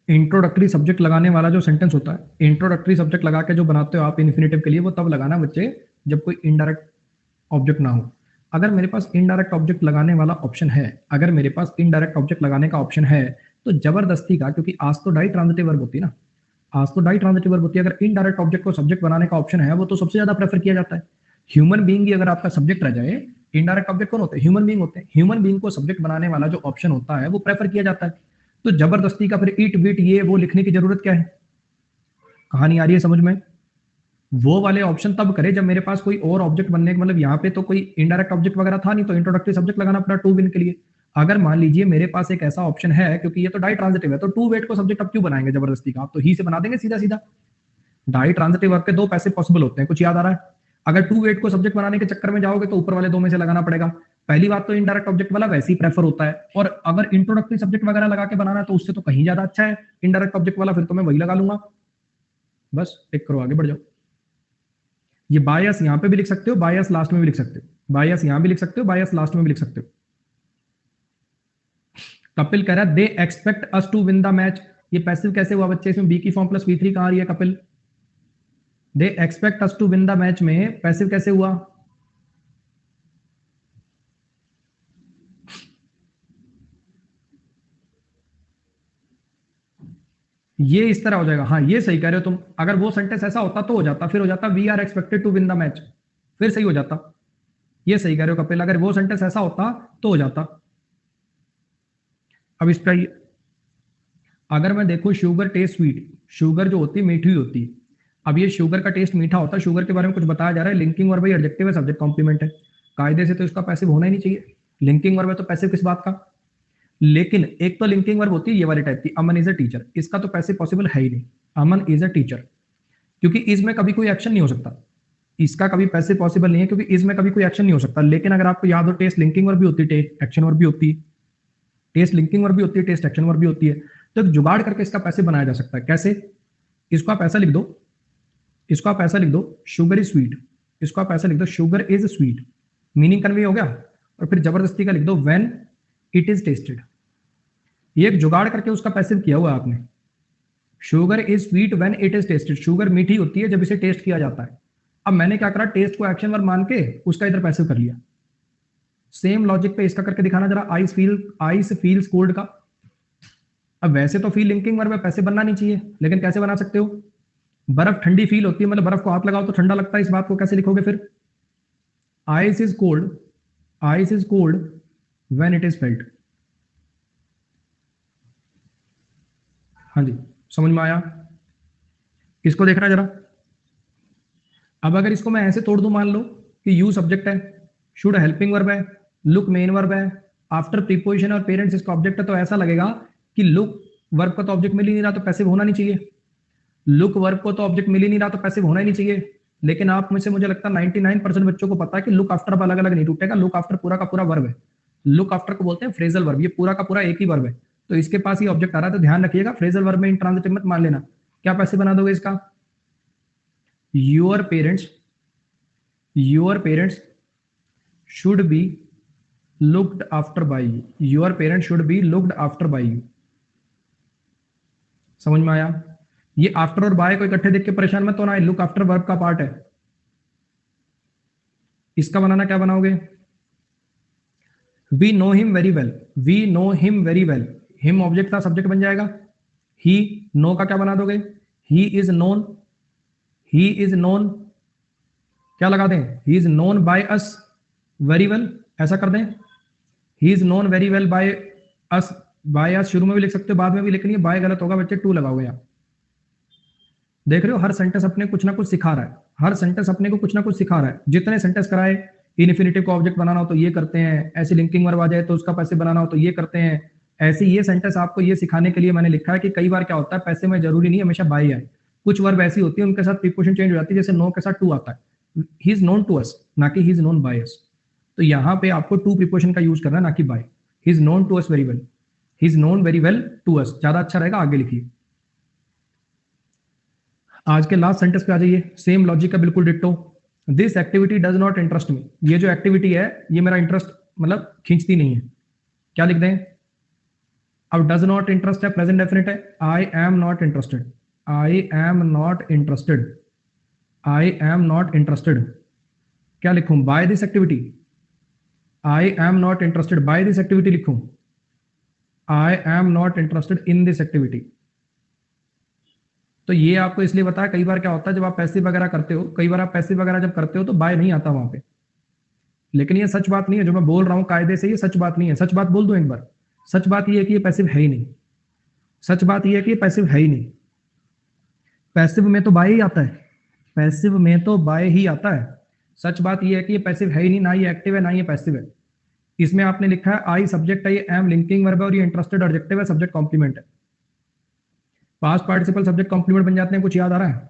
इंट्रोडक्टरी सब्जेक्ट लगाने वाला जो सेंटेंस होता है, इंट्रोडक्टरी सब्जेक्ट लगा के जो बनाते हो आप इन्फिनेटिव के लिए, वो तब लगाना बच्चे जब कोई इनडायरेक्ट ऑब्जेक्ट ना हो। अगर मेरे पास इनडायरेक्ट ऑब्जेक्ट लगाने वाला ऑप्शन है, अगर मेरे पास इनडायरेक्ट ऑब्जेक्ट लगाने का ऑप्शन है तो जबरदस्ती का, क्योंकि आज तो डाई ट्रांजिटिव वर्ब होती है ना, आज तो डाई ट्रांजिटिव वर्ब होती है, अगर इनडायरेक्ट ऑब्जेक्ट को सब्जेक्ट बनाने का ऑप्शन है वो तो सबसे ज्यादा प्रेफर किया जाता है। ह्यूमन बीइंग ही अगर आपका सब्जेक्ट रह जाए, इनडायरेक्ट ऑब्जेक्ट कौन होते हैं? ह्यूमन बीइंग होते हैं। ह्यूमन बीइंग को सब्जेक्ट बनाने वाला जो ऑप्शन होता है वो प्रेफर किया जाता है। तो जबरदस्ती का फिर इट विट ये वो लिखने की जरूरत क्या है? कहानी आ रही है समझ में? वो वाले ऑप्शन तब करे जब मेरे पास कोई और ऑब्जेक्ट बनने का, मतलब यहाँ पे तो कोई इनडायरेक्ट ऑब्जेक्ट वगैरह था नहीं, तो इंट्रोडक्टरी सब्जेक्ट लगाना पड़ा टू विन के लिए। अगर मान लीजिए मेरे पास एक ऐसा ऑप्शन है, क्योंकि ये तो डाई ट्रांजिटिव है, तो टू वेट को सब्जेक्ट अब क्यों बनाएंगे जबरदस्ती का? आप तो ही से बना देंगे सीधा सीधा। डाई ट्रांजिटिव वर्ब के दो पैसे पॉसिबल होते हैं, कुछ याद आ रहा है? अगर टू वेट को सब्जेक्ट बनाने के चक्कर में जाओगे तो ऊपर वाले दो में से लगाना पड़ेगा। पहली बात तो इनडायरेक्ट ऑब्जेक्ट वाला वैसे ही प्रेफर होता है, और अगर इंट्रोडक्टरी सब्जेक्ट वगैरह लगा के बनाना है तो उससे तो कहीं ज्यादा अच्छा है इनडायरेक्ट ऑब्जेक्ट वाला, फिर तो मैं वही लगा लूंगा। बस टिक करो, आगे बढ़ जाओ। ये बायस यहां पे भी लिख सकते हो, बायस लास्ट में भी लिख सकते हो, बायस यहां भी लिख सकते हो, बायस लास्ट में भी लिख सकते हो। कपिल कह रहा है they expect us to win the match, ये पैसिव कैसे हुआ बच्चे? इसमें बी की फॉर्म प्लस V3 कहां आ रही है Kapil? They expect us to win the match में पैसिव कैसे हुआ? ये इस तरह हो जाएगा, हाँ ये सही कह रहे हो तुम। अगर वो सेंटेंस ऐसा होता तो हो जाता, फिर हो जाता we are expected to win the match, फिर सही हो जाता। ये सही कह रहे हो कपिल, अगर वो सेंटेंस ऐसा होता तो हो जाता। अब इसका अगर मैं देखूं शुगर टेस्ट स्वीट, शुगर जो होती है मीठी होती है। अब ये शुगर का टेस्ट मीठा होता है, शुगर के बारे में कुछ बताया जा रहा है, लिंकिंग और भाई एडजेक्टिव है, सब्जेक्ट कॉम्प्लीमेंट है, कायदे से तो इसका पैसिव होना ही नहीं चाहिए। लिंकिंग वर्ब है तो पैसिव किस बात का? लेकिन एक तो लिंकिंग वर्ब होती है ये वाली टाइप की, अमन इज अ टीचर, इसका तो पैसिव पॉसिबल है ही नहीं, अमन इज अ टीचर, क्योंकि इसमें कभी कोई एक्शन नहीं हो सकता, इसका कभी पैसिव पॉसिबल नहीं है, क्योंकि इसमें कभी कोई एक्शन नहीं हो सकता। लेकिन अगर आपको याद हो टेस्ट लिंकिंग वर्ब भी होती है, टेस्ट एक्शन वर्ब भी होती है, टेस्ट लिंकिंग वर्ब भी होती है, टेस्ट एक्शन वर्ब भी होती है, तो एक जुगाड़ करके इसका पैसिव बनाया जा सकता है। कैसे? इसको आप ऐसा लिख दो, इसको आप ऐसा लिख दो शुगर इज स्वीट, इसको आप ऐसा लिख दो sugar is sweet, meaning convey हो गया, और फिर जबरदस्ती का लिख दो व्हेन इट इज टेस्टेड। ये एक जुगाड़ करके उसका पैसिव किया हुआ आपने, sugar is sweet when it is tested, sugar मीठी होती है जब इसे टेस्ट किया जाता है। अब मैंने क्या करा, टेस्ट को एक्शन वर्ब मान के उसका इधर पैसिव कर लिया। सेम लॉजिक पे इसका करके दिखाना जरा, आइस फील्स कोल्ड का। अब वैसे तो फील लिंकिंग वर्ब है, पैसे बनना नहीं चाहिए, लेकिन कैसे बना सकते हो? बर्फ ठंडी फील होती है, मतलब बर्फ को हाथ लगाओ तो ठंडा लगता है, इस बात को कैसे लिखोगे फिर? Ice is cold when it is felt. हाँ जी, समझ में आया? इसको देखना जरा। अब अगर इसको मैं ऐसे तोड़ दूं, मान लो कि यू सब्जेक्ट है, शुड हेल्पिंग वर्ब है, लुक मेन वर्ब है, आफ्टर प्रीपोजिशन और पेरेंट्स इसका ऑब्जेक्ट है, तो ऐसा लगेगा कि लुक वर्ब का तो ऑब्जेक्ट मिल ही नहीं रहा, तो पैसिव होना नहीं चाहिए। लुक वर्ब को तो ऑब्जेक्ट मिल ही नहीं रहा, तो पैसिव होना ही नहीं चाहिए। लेकिन आप में से मुझे लगता है 99% बच्चों को पता है कि लुक आफ्टर अलग अलग नहीं टूटेगा, लुक आफ्टर पूरा का पूरा वर्ब है। लुक आफ्टर को बोलते हैं फ्रेजल वर्ब, ये पूरा का पूरा एक ही वर्ब है, तो इसके पास ही ऑब्जेक्ट आ रहा है, तो ध्यान रखिएगा फ्रेजल वर्ब में इंट्रांजिटिव मत मान लेना। क्या पैसे बना दोगे इसका? Your parents should be looked after bye you, your parents should be looked after bye you. समझ में आया? ये आफ्टर और बाय को इकट्ठे देख के परेशान मत होना, लुक आफ्टर वर्ब का पार्ट है। इसका बनाना क्या बनाओगे? We know him very well, we know him very well, him object था, सब्जेक्ट बन जाएगा। ही, नो का क्या बना दोगे? He is known, he is known, क्या लगा दें? He is known by us very well, ऐसा कर दें, he is known very well by us. By us शुरू में भी लिख सकते हो, बाद में भी लिखनी है, बाय गलत होगा बच्चे, टू लगाओगे यहाँ। देख रहे हो, हर सेंटेंस अपने कुछ ना कुछ सिखा रहा है, हर सेंटेंस अपने को कुछ ना कुछ सिखा रहा है। जितने सेंटेंस कराए, इन्फिनिटिव को ऑब्जेक्ट बनाना हो तो ये करते हैं, ऐसे लिंकिंग वर्ब आ जाए तो उसका पैसे बनाना हो तो ये करते हैं, ऐसे ये सेंटेंस आपको ये सिखाने के लिए मैंने लिखा है कि कई बार क्या होता है, पैसे में जरूरी नहीं हमेशा बाय आए, कुछ वर्ब ऐसी होती है उनके साथ प्रीपोजिशन चेंज हो जाती है, जैसे नो के साथ टू आता है, he is known to us, ना कि he is known by us. तो यहाँ पे आपको टू प्रीपोजिशन का यूज करना है, ना कि by. He is known to us very well, he is known very well to us, ज्यादा अच्छा रहेगा, आगे लिखिए। आज के लास्ट सेंटेंस पे आ जाइए, सेम लॉजिक का बिल्कुल ditto. This activity does not interest me, ये जो एक्टिविटी है ये मेरा इंटरेस्ट मतलब खींचती नहीं है, क्या लिख दें? अब डज नॉट इंटरेस्ट है, प्रेजेंट डेफिनेट है, I am not interested, I am not interested, I am not interested. क्या लिखूं? By this activity, I am not interested by this activity लिखूं, I am not interested in this activity. तो ये आपको इसलिए बताया, कई बार क्या होता है जब आप पैसिव वगैरह करते हो, कई बार आप पैसिव वगैरह जब करते हो तो बाय नहीं आता वहां पे, लेकिन ये सच बात नहीं है जो मैं बोल रहा हूं कायदे से, ये सच बात नहीं है। सच बात बोल दूं एक बार, सच बात ये है कि ये पैसिव है ही नहीं, सच बात ये है कि ये पैसिव है ही नहीं। पैसिव में तो बाय ही आता है, पैसिव में तो बाय ही आता है। सच बात ये है कि ये पैसिव है ही नहीं, ना ये एक्टिव है ना ये पैसिव है। इसमें आपने लिखा है आई सब्जेक्ट है, ये एम लिंकिंग वर्ब है और ये इंटरेस्टेड एडजेक्टिव है, सब्जेक्ट कॉम्प्लीमेंट है। पास्ट पार्टिसिपल सब्जेक्ट कॉम्प्लीमेंट बन जाते हैं, कुछ याद आ रहा है?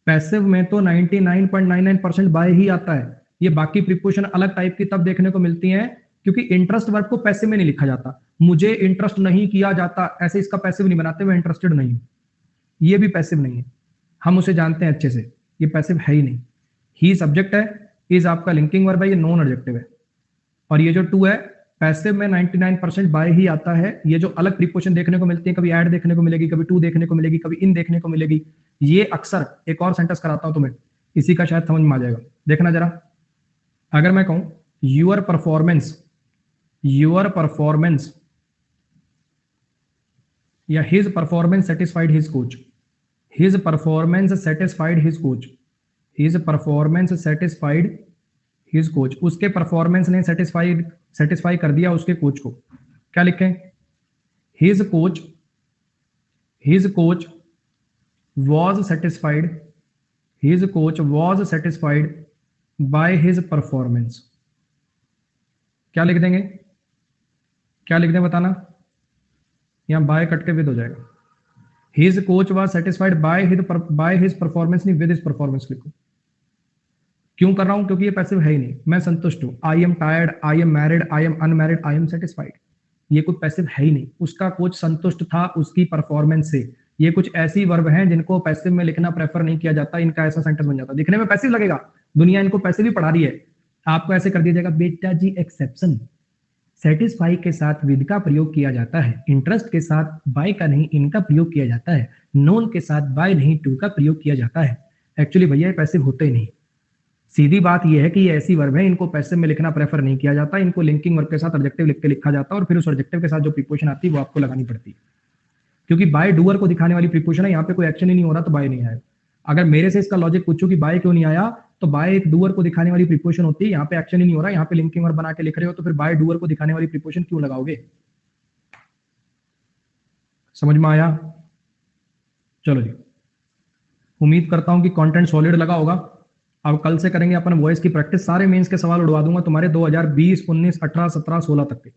पैसिव में तो 99.99% बाय ही आता है, ये बाकी प्रीपोजिशन अलग टाइप की तब देखने को मिलती हैं क्योंकि इंटरेस्ट वर्ब को पैसिव में नहीं लिखा जाता। मुझे इंटरेस्ट नहीं किया जाता, ऐसे इसका पैसिव नहीं बनाते, मैं इंटरेस्टेड नहीं हूं, ये भी पैसिव नहीं है, हम उसे जानते हैं अच्छे से, ये पैसिव है ही नहीं। ही सब्जेक्ट है, इज आपका लिंकिंग वर्ब है, ये नॉन एडजेक्टिव है, और ये जो टू है पैसिव में 99% बाय ही आता है। ये जो अलग प्रीपोजिशन देखने को मिलती है, कभी ऐड देखने को मिलेगी, कभी टू देखने को मिलेगी, कभी इन देखने को मिलेगी, ये अक्सर, एक और सेंटेंस कराता हूं तुम्हें, इसी का शायद समझ में आ जाएगा। देखना जरा, अगर मैं कहूं योर परफॉर्मेंस या his performance satisfied his coach, his performance satisfied his coach, his performance satisfied his coach, उसके परफॉर्मेंस ने सेटिस्फाई कर दिया उसके कोच को, क्या लिखें? His coach was satisfied, his coach was satisfied by his performance, क्या लिख देंगे? क्या लिख दें बताना, यहाँ बाय कट के विद हो जाएगा। His coach was satisfied by his performance, नहीं विद हिज परफॉर्मेंस लिखो। क्यों कर रहा हूं, क्योंकि ये पैसिव है ही नहीं। मैं संतुष्ट हूं, I am tired, I am married, I am unmarried, I am satisfied, ये कोई पैसिव है ही नहीं। उसका कोच संतुष्ट था उसकी परफॉर्मेंस से। ये कुछ ऐसी वर्ब हैं जिनको पैसिव में लिखना प्रेफर नहीं किया जाता, इनका ऐसा सेंटेंस बन जाता। दिखने में पैसिव लगेगा, दुनिया इनको पैसिव ही पढ़ा रही है। आपको ऐसे कर दिया जाएगा, बेटा जी एक्सेप्शन, सेटिस्फाई के साथ विद का प्रयोग किया जाता है, इंटरेस्ट के साथ बाय का नहीं इनका प्रयोग किया जाता है, नोन के साथ बाय नहीं टू का प्रयोग किया जाता है। एक्चुअली भैया ये पैसिव होते ही नहीं। सीधी बात यह है कि ये ऐसी वर्ब है, इनको पैसिव में लिखना प्रेफर नहीं किया जाता, इनको लिंकिंग वर्ब के साथ एडजेक्टिव लिख के लिखा जाता है और फिर उस एडजेक्टिव के साथ जो प्रीपोजिशन आती है वो आपको लगानी पड़ती है। क्योंकि बाय डूअर को दिखाने वाली प्रीपोजिशन है, यहाँ पे कोई एक्शन ही नहीं हो रहा तो बाय नहीं आएगा। अगर मेरे से इसका लॉजिक पूछो कि बाय क्यों नहीं आया, तो बाय एक डूअर को दिखाने वाली प्रीपोजिशन होती है, यहाँ पे एक्शन ही नहीं हो रहा, यहाँ पे लिंकिंग वर्ब बना के लिख रहे हो, तो फिर बाय डूअर को दिखाने वाली प्रीपोजिशन क्यों लगाओगे? समझ में आया? चलो जी, उम्मीद करता हूं कि कंटेंट सॉलिड लगा होगा। अब कल से करेंगे अपन वॉइस की प्रैक्टिस, सारे मेंस के सवाल उड़वा दूंगा तुम्हारे 2020, 19, 18, 17, 16 तक के।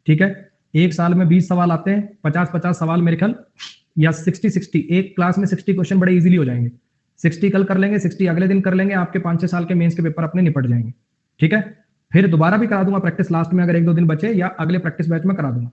ठीक है, एक साल में 20 सवाल आते हैं, 50-50 सवाल मेरे ख्याल, या 60-60, एक क्लास में 60 क्वेश्चन बड़े इजीली हो जाएंगे। 60 कल कर लेंगे, 60 अगले दिन कर लेंगे, आपके 5-6 साल के मेंस के पेपर अपने निपट जाएंगे। ठीक है, फिर दोबारा भी करा दूंगा प्रैक्टिस लास्ट में, अगर 1-2 दिन बचे, या अगले प्रैक्टिस बैच में करा दूंगा।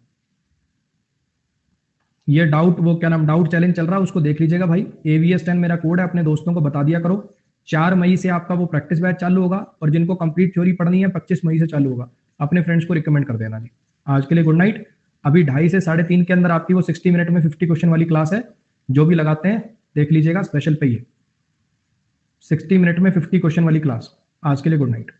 ये डाउट, वो क्या नाम, डाउट चैलेंज चल रहा है, उसको देख लीजिएगा भाई। AVS 10 मेरा कोड है, अपने दोस्तों को बता दिया करो। 4 मई से आपका वो प्रैक्टिस बैच चालू होगा, और जिनको कंप्लीट थ्योरी पढ़नी है 25 मई से चालू होगा। अपने फ्रेंड्स को रिकमेंड कर देना जी। आज के लिए गुड नाइट। अभी 2:30 से 3:30 के अंदर आपकी वो 60 मिनट में 50 क्वेश्चन वाली क्लास है, जो भी लगाते हैं देख लीजिएगा, स्पेशल पे ही है। 60 मिनट में 50 क्वेश्चन वाली क्लास। आज के लिए गुड नाइट।